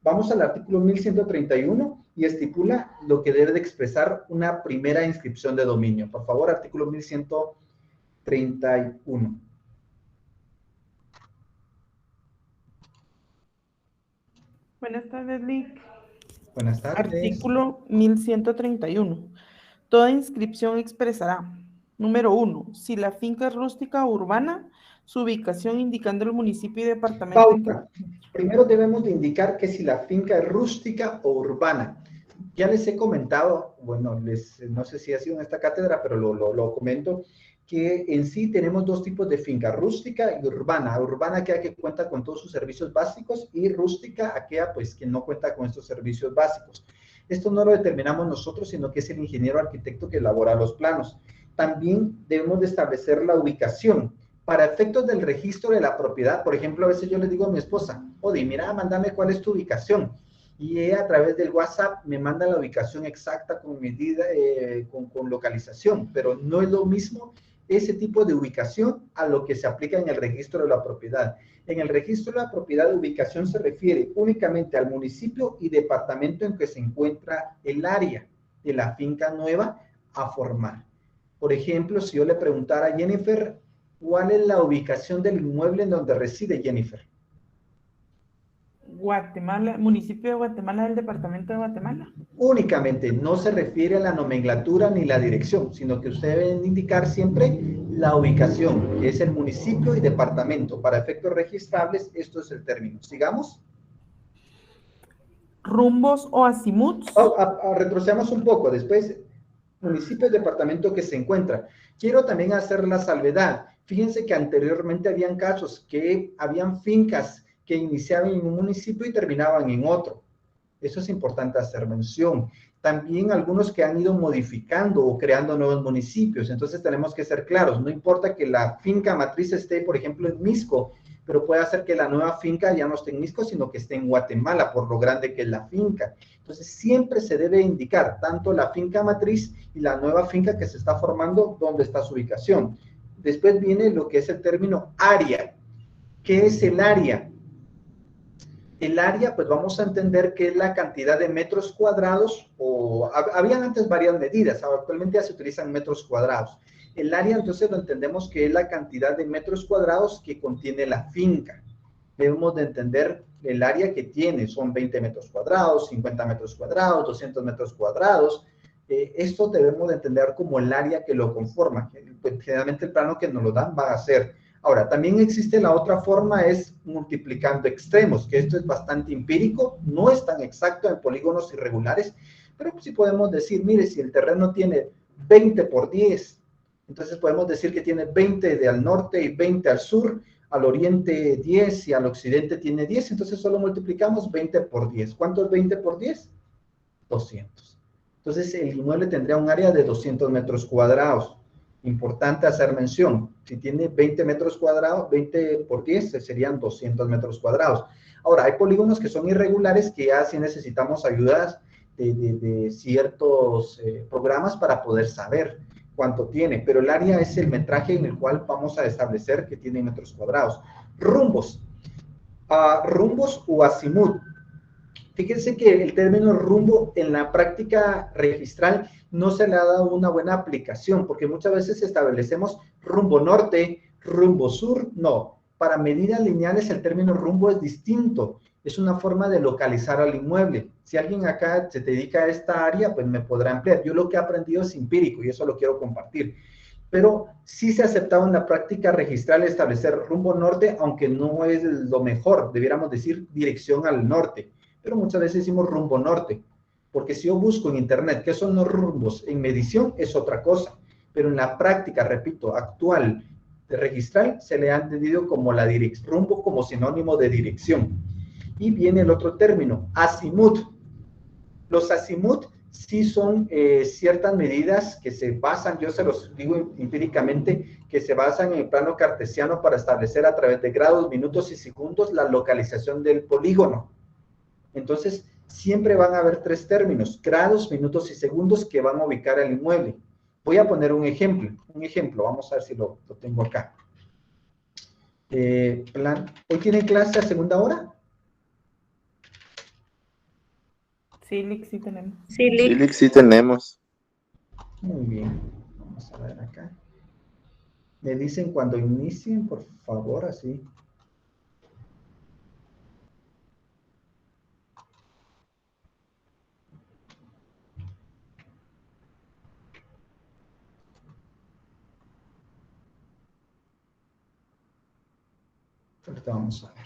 Speaker 1: Vamos al artículo 1131 y estipula lo que debe de expresar una primera inscripción de dominio. Por favor, artículo 1131.
Speaker 16: Buenas tardes, Lic.
Speaker 1: Buenas tardes.
Speaker 16: Artículo 1131. Toda inscripción expresará, número 1, si la finca es rústica o urbana, su ubicación indicando el municipio y departamento en que...
Speaker 1: Pauta. Primero debemos de indicar que si la finca es rústica o urbana. Ya les he comentado, bueno, no sé si ha sido en esta cátedra, pero lo comento, que en sí tenemos dos tipos de finca, rústica y urbana. Urbana, aquella que cuenta con todos sus servicios básicos, y rústica, aquella pues que no cuenta con estos servicios básicos. Esto no lo determinamos nosotros, sino que es el ingeniero arquitecto que elabora los planos. También debemos de establecer la ubicación. Para efectos del registro de la propiedad, por ejemplo, a veces yo le digo a mi esposa, Odi, mira, mándame cuál es tu ubicación. Y ella a través del WhatsApp me manda la ubicación exacta con medida, con localización, pero no es lo mismo ese tipo de ubicación a lo que se aplica en el registro de la propiedad. En el registro de la propiedad, ubicación se refiere únicamente al municipio y departamento en que se encuentra el área de la finca nueva a formar. Por ejemplo, si yo le preguntara a Jennifer, ¿cuál es la ubicación del inmueble en donde reside Jennifer?
Speaker 16: Guatemala, municipio de Guatemala del departamento de Guatemala.
Speaker 1: Únicamente, no se refiere a la nomenclatura ni la dirección, sino que ustedes deben indicar siempre la ubicación, que es el municipio y departamento. Para efectos registrables, esto es el término. Sigamos.
Speaker 16: Rumbos o azimuts.
Speaker 1: Retrocedamos un poco. Después, municipio y departamento que se encuentra. Quiero también hacer la salvedad. Fíjense que anteriormente habían casos que habían fincas que iniciaban en un municipio y terminaban en otro. Eso es importante hacer mención. También algunos que han ido modificando o creando nuevos municipios. Entonces tenemos que ser claros. No importa que la finca matriz esté, por ejemplo, en Misco, pero puede hacer que la nueva finca ya no esté en Misco, sino que esté en Guatemala, por lo grande que es la finca. Entonces siempre se debe indicar tanto la finca matriz y la nueva finca que se está formando, dónde está su ubicación. Después viene lo que es el término área. ¿Qué es el área? El área, pues vamos a entender que es la cantidad de metros cuadrados, o habían antes varias medidas, actualmente ya se utilizan metros cuadrados. El área, entonces, lo entendemos que es la cantidad de metros cuadrados que contiene la finca. Debemos de entender el área que tiene, son 20 metros cuadrados, 50 metros cuadrados, 200 metros cuadrados. Esto debemos de entender como el área que lo conforma. Pues, generalmente el plano que nos lo dan va a ser. Ahora, también existe la otra forma, es multiplicando extremos, que esto es bastante empírico, no es tan exacto en polígonos irregulares, pero sí podemos decir, mire, si el terreno tiene 20 por 10, entonces podemos decir que tiene 20 de al norte y 20 al sur, al oriente 10 y al occidente tiene 10, entonces solo multiplicamos 20 por 10. ¿Cuánto es 20 por 10? 200. Entonces el inmueble tendría un área de 200 metros cuadrados. Importante hacer mención, si tiene 20 metros cuadrados, 20 por 10 serían 200 metros cuadrados. Ahora, hay polígonos que son irregulares que ya sí necesitamos ayudas de ciertos programas para poder saber cuánto tiene, pero el área es el metraje en el cual vamos a establecer que tiene metros cuadrados. Rumbos. Rumbos o azimut. Fíjense que el término rumbo en la práctica registral no se le ha dado una buena aplicación, porque muchas veces establecemos rumbo norte, rumbo sur. No, para medidas lineales el término rumbo es distinto. Es una forma de localizar al inmueble. Si alguien acá se dedica a esta área, pues me podrá ampliar. Yo lo que he aprendido es empírico y eso lo quiero compartir. Pero sí se ha aceptado en la práctica registral establecer rumbo norte, aunque no es lo mejor. Debiéramos decir dirección al norte. Pero muchas veces decimos rumbo norte, porque si yo busco en internet qué son los rumbos en medición es otra cosa, pero en la práctica, repito, actual de registral se le ha entendido como la rumbo como sinónimo de dirección. Y viene el otro término, azimut. Los azimut sí son ciertas medidas que se basan, yo se los digo empíricamente, que se basan en el plano cartesiano para establecer a través de grados, minutos y segundos la localización del polígono. Entonces, siempre van a haber tres términos, grados, minutos y segundos que van a ubicar el inmueble. Voy a poner un ejemplo, vamos a ver si lo tengo acá. ¿Hoy tienen clase a segunda hora?
Speaker 16: Sí, Lic, sí tenemos.
Speaker 12: Sí, Lic.
Speaker 17: Sí tenemos.
Speaker 1: Muy bien, vamos a ver acá. Me dicen cuando inicien, por favor, así. Ahorita vamos a ver.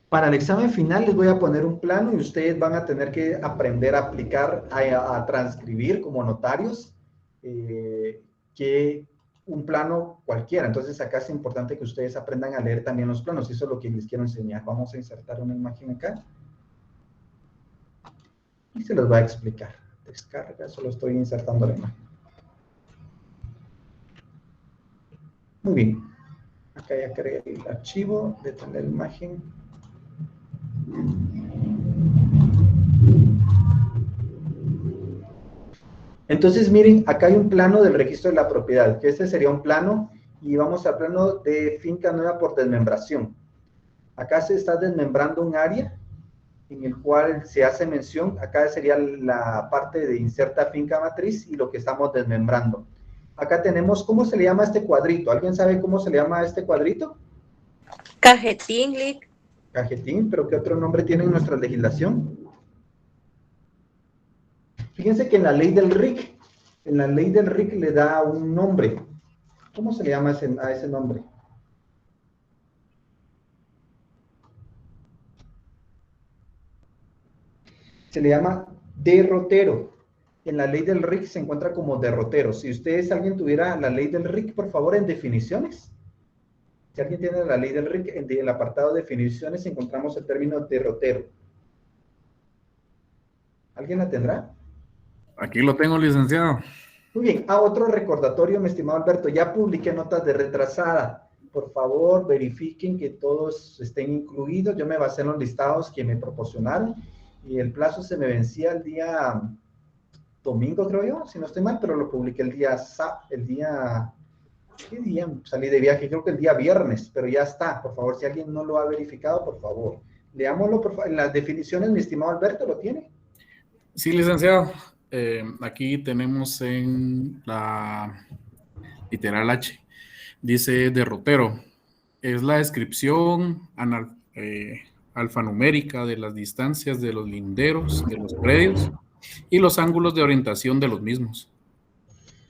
Speaker 1: Para el examen final les voy a poner un plano y ustedes van a tener que aprender a aplicar, a transcribir como notarios que un plano cualquiera. Entonces acá es importante que ustedes aprendan a leer también los planos. Eso es lo que les quiero enseñar. Vamos a insertar una imagen acá. Y se los va a explicar. Descarga, solo estoy insertando la imagen. Muy bien. Acá ya creé el archivo de la imagen. Entonces, miren, acá hay un plano del registro de la propiedad, que este sería un plano, y vamos al plano de finca nueva por desmembración. Acá se está desmembrando un área en el cual se hace mención, acá sería la parte de inserta finca matriz y lo que estamos desmembrando. Acá tenemos, ¿cómo se le llama este cuadrito? ¿Alguien sabe cómo se le llama este cuadrito?
Speaker 12: Cajetín, Lic.
Speaker 1: Cajetín, pero ¿qué otro nombre tiene en nuestra legislación? Fíjense que en la ley del RIC, le da un nombre. ¿Cómo se le llama a ese nombre? Se le llama derrotero. En la ley del RIC se encuentra como derrotero. Si alguien tuviera la ley del RIC, por favor, en definiciones. Si alguien tiene la ley del RIC, en el apartado de definiciones encontramos el término derrotero. ¿Alguien la tendrá?
Speaker 14: Aquí lo tengo, licenciado.
Speaker 1: Muy bien. Otro recordatorio, mi estimado Alberto. Ya publiqué notas de retrasada. Por favor, verifiquen que todos estén incluidos. Yo me basé en los listados que me proporcionaron y el plazo se me vencía el día domingo, creo yo, si no estoy mal, pero lo publiqué el día ¿qué día? Salí de viaje, creo que el día viernes, pero ya está. Por favor, si alguien no lo ha verificado, por favor, leámoslo, por favor. En las definiciones, mi estimado Alberto, ¿lo tiene?
Speaker 14: Sí, licenciado. Aquí tenemos en la literal H, dice derrotero. Es la descripción alfanumérica de las distancias de los linderos de los predios y los ángulos de orientación de los mismos.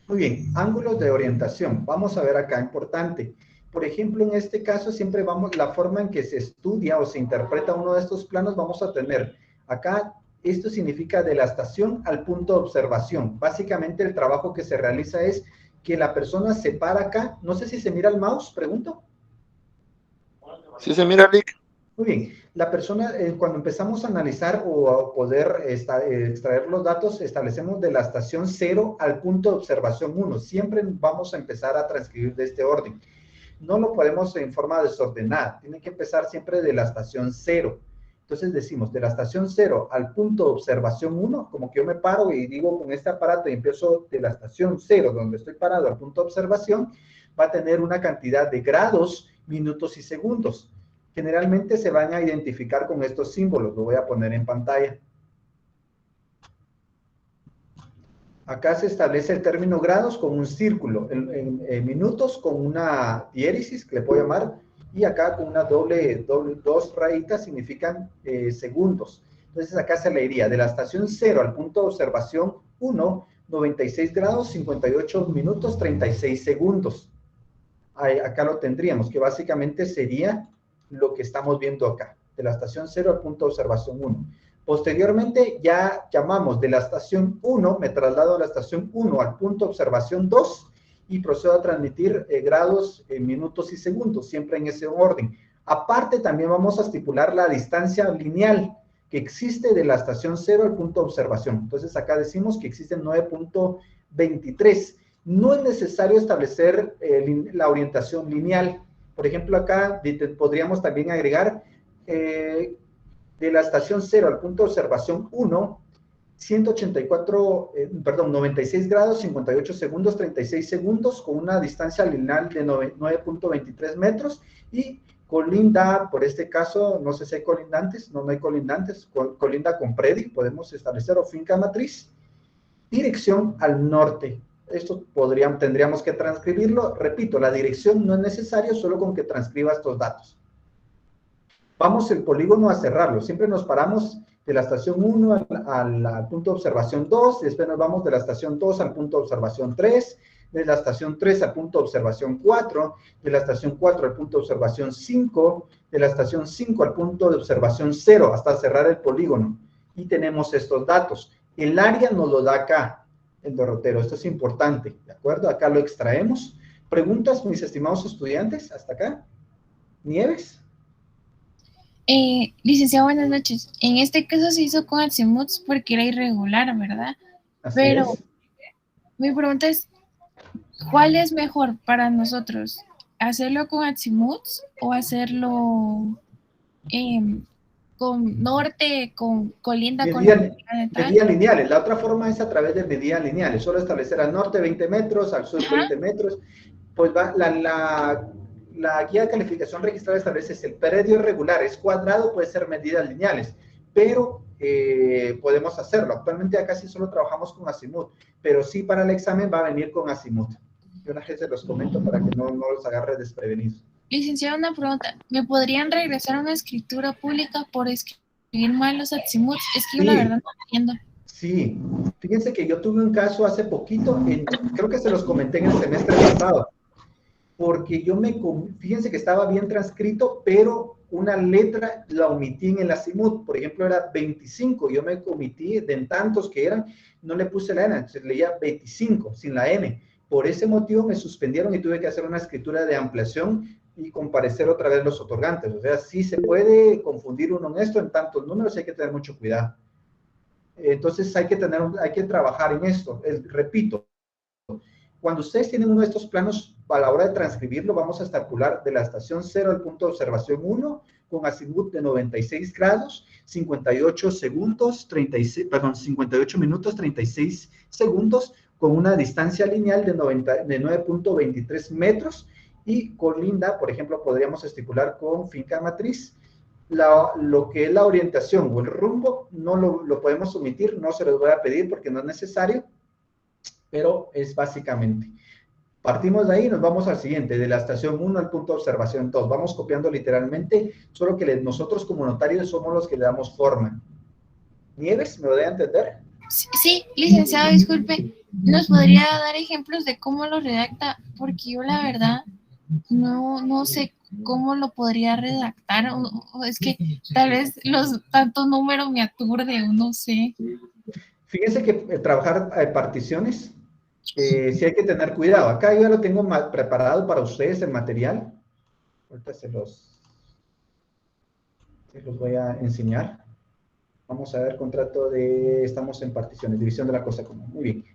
Speaker 1: Muy bien, ángulos de orientación. Vamos a ver acá, importante. Por ejemplo, en este caso siempre la forma en que se estudia o se interpreta uno de estos planos, vamos a tener acá, esto significa de la estación al punto de observación. Básicamente el trabajo que se realiza es que la persona se para acá. No sé si se mira el mouse, pregunto.
Speaker 2: Sí se mira, Lic.
Speaker 1: Muy bien, la persona, cuando empezamos a analizar o a poder extraer los datos, establecemos de la estación 0 al punto de observación 1. Siempre vamos a empezar a transcribir de este orden. No lo podemos en forma desordenada, tiene que empezar siempre de la estación 0. Entonces decimos, de la estación 0 al punto de observación 1, como que yo me paro y digo con este aparato y empiezo de la estación 0, donde estoy parado, al punto de observación, va a tener una cantidad de grados, minutos y segundos. Generalmente se van a identificar con estos símbolos, lo voy a poner en pantalla. Acá se establece el término grados con un círculo, en minutos con una diéresis, que le puedo llamar, y acá con una dos rayitas significan segundos. Entonces acá se leería de la estación 0 al punto de observación 1, 96 grados, 58 minutos, 36 segundos. Acá lo tendríamos, que básicamente sería lo que estamos viendo acá, de la estación 0 al punto de observación 1. Posteriormente ya llamamos de la estación 1, me traslado a la estación 1 al punto de observación 2 y procedo a transmitir grados, minutos y segundos, siempre en ese orden. Aparte también vamos a estipular la distancia lineal que existe de la estación 0 al punto de observación. Entonces acá decimos que existen 9.23. No es necesario establecer la orientación lineal. Por ejemplo, acá podríamos también agregar de la estación 0 al punto de observación 1, 96 grados, 58 segundos, 36 segundos, con una distancia lineal de 9.23 metros y colinda, por este caso, no sé si hay colindantes, no hay colindantes, colinda con predio, podemos establecer, o finca matriz, dirección al norte. Esto tendríamos que transcribirlo. Repito, la dirección no es necesario, solo con que transcriba estos datos. Vamos el polígono a cerrarlo. Siempre nos paramos de la estación 1 al punto de observación 2, después nos vamos de la estación 2 al punto de observación 3, de la estación 3 al punto de observación 4, de la estación 4 al punto de observación 5, de la estación 5 al punto de observación 0, hasta cerrar el polígono. Y tenemos estos datos. El área nos lo da acá, el derrotero. Esto es importante, ¿de acuerdo? Acá lo extraemos. ¿Preguntas, mis estimados estudiantes, hasta acá? ¿Nieves?
Speaker 13: Licenciado, buenas noches. En este caso se hizo con Azimuth porque era irregular, ¿verdad?
Speaker 1: Así
Speaker 13: Pero
Speaker 1: es.
Speaker 13: mi pregunta es, ¿cuál es mejor para nosotros? ¿Hacerlo con Azimuth o hacerlo con norte, con colinda con la
Speaker 1: Medidas lineales. La otra forma es a través de medidas lineales. Solo establecer al norte 20 metros, al sur 20 metros. Pues va, la guía de calificación registrada establece si el predio irregular es cuadrado, puede ser medidas lineales, pero podemos hacerlo. Actualmente acá sí solo trabajamos con Azimuth, pero sí para el examen va a venir con Azimuth. Yo una vez se los comento para que no los agarre desprevenidos.
Speaker 13: Licenciado, una pregunta. ¿Me podrían regresar una escritura pública por escribir mal los Azimuth? Es que yo la verdad no entiendo.
Speaker 1: Sí, fíjense que yo tuve un caso hace poquito, creo que se los comenté en el semestre pasado, porque fíjense que estaba bien transcrito, pero una letra la omití en el Azimuth. Por ejemplo, era 25, yo me omití de tantos que eran, no le puse la N, se leía 25 sin la N. Por ese motivo me suspendieron y tuve que hacer una escritura de ampliación y comparecer otra vez los otorgantes. O sea, sí se puede confundir uno en esto, en tantos números, hay que tener mucho cuidado. Entonces hay que trabajar en esto. Repito, cuando ustedes tienen uno de estos planos, a la hora de transcribirlo, vamos a estapular de la estación 0 al punto de observación 1, con Azimuth de 96 grados, 58 minutos, 36 segundos, con una distancia lineal de 9.23 metros, y colinda, por ejemplo, podríamos estipular con finca matriz. Lo que es la orientación o el rumbo, no lo podemos omitir, no se los voy a pedir porque no es necesario, pero es básicamente. Partimos de ahí y nos vamos al siguiente, de la estación 1 al punto de observación 2. Vamos copiando literalmente, solo que nosotros como notarios somos los que le damos forma. ¿Nieves, me lo debe entender?
Speaker 13: Sí, licenciado, disculpe. ¿Nos podría dar ejemplos de cómo lo redacta? Porque yo la verdad no sé cómo lo podría redactar. O es que tal vez tantos números me aturde o no sé.
Speaker 1: Fíjense que trabajar particiones, sí hay que tener cuidado. Acá yo ya lo tengo preparado para ustedes el material. Ahorita se los voy a enseñar. Vamos a ver, estamos en particiones, división de la cosa común. Muy bien.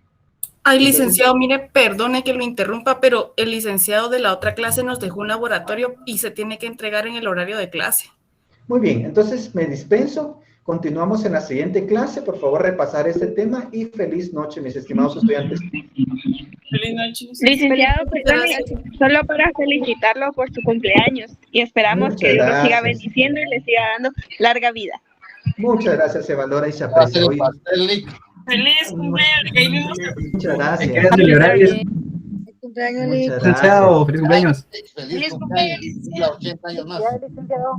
Speaker 11: Ay, licenciado, mire, perdone que lo interrumpa, pero el licenciado de la otra clase nos dejó un laboratorio y se tiene que entregar en el horario de clase.
Speaker 1: Muy bien, entonces me dispenso. Continuamos en la siguiente clase. Por favor, repasar este tema y feliz noche, mis estimados estudiantes.
Speaker 6: Feliz noche.
Speaker 17: Licenciado, perdone, solo para felicitarlo por su cumpleaños y esperamos
Speaker 1: Muchas
Speaker 17: que Dios lo siga
Speaker 1: gracias.
Speaker 17: bendiciendo y le siga dando larga vida.
Speaker 1: Muchas gracias, se valora y se aprecia. Hoy.
Speaker 6: Feliz cumpleaños.
Speaker 1: Muchas gracias.
Speaker 9: Feliz
Speaker 1: cumpleaños,
Speaker 9: Chao, feliz cumpleaños.
Speaker 17: Feliz cumpleaños.
Speaker 12: 80 años más.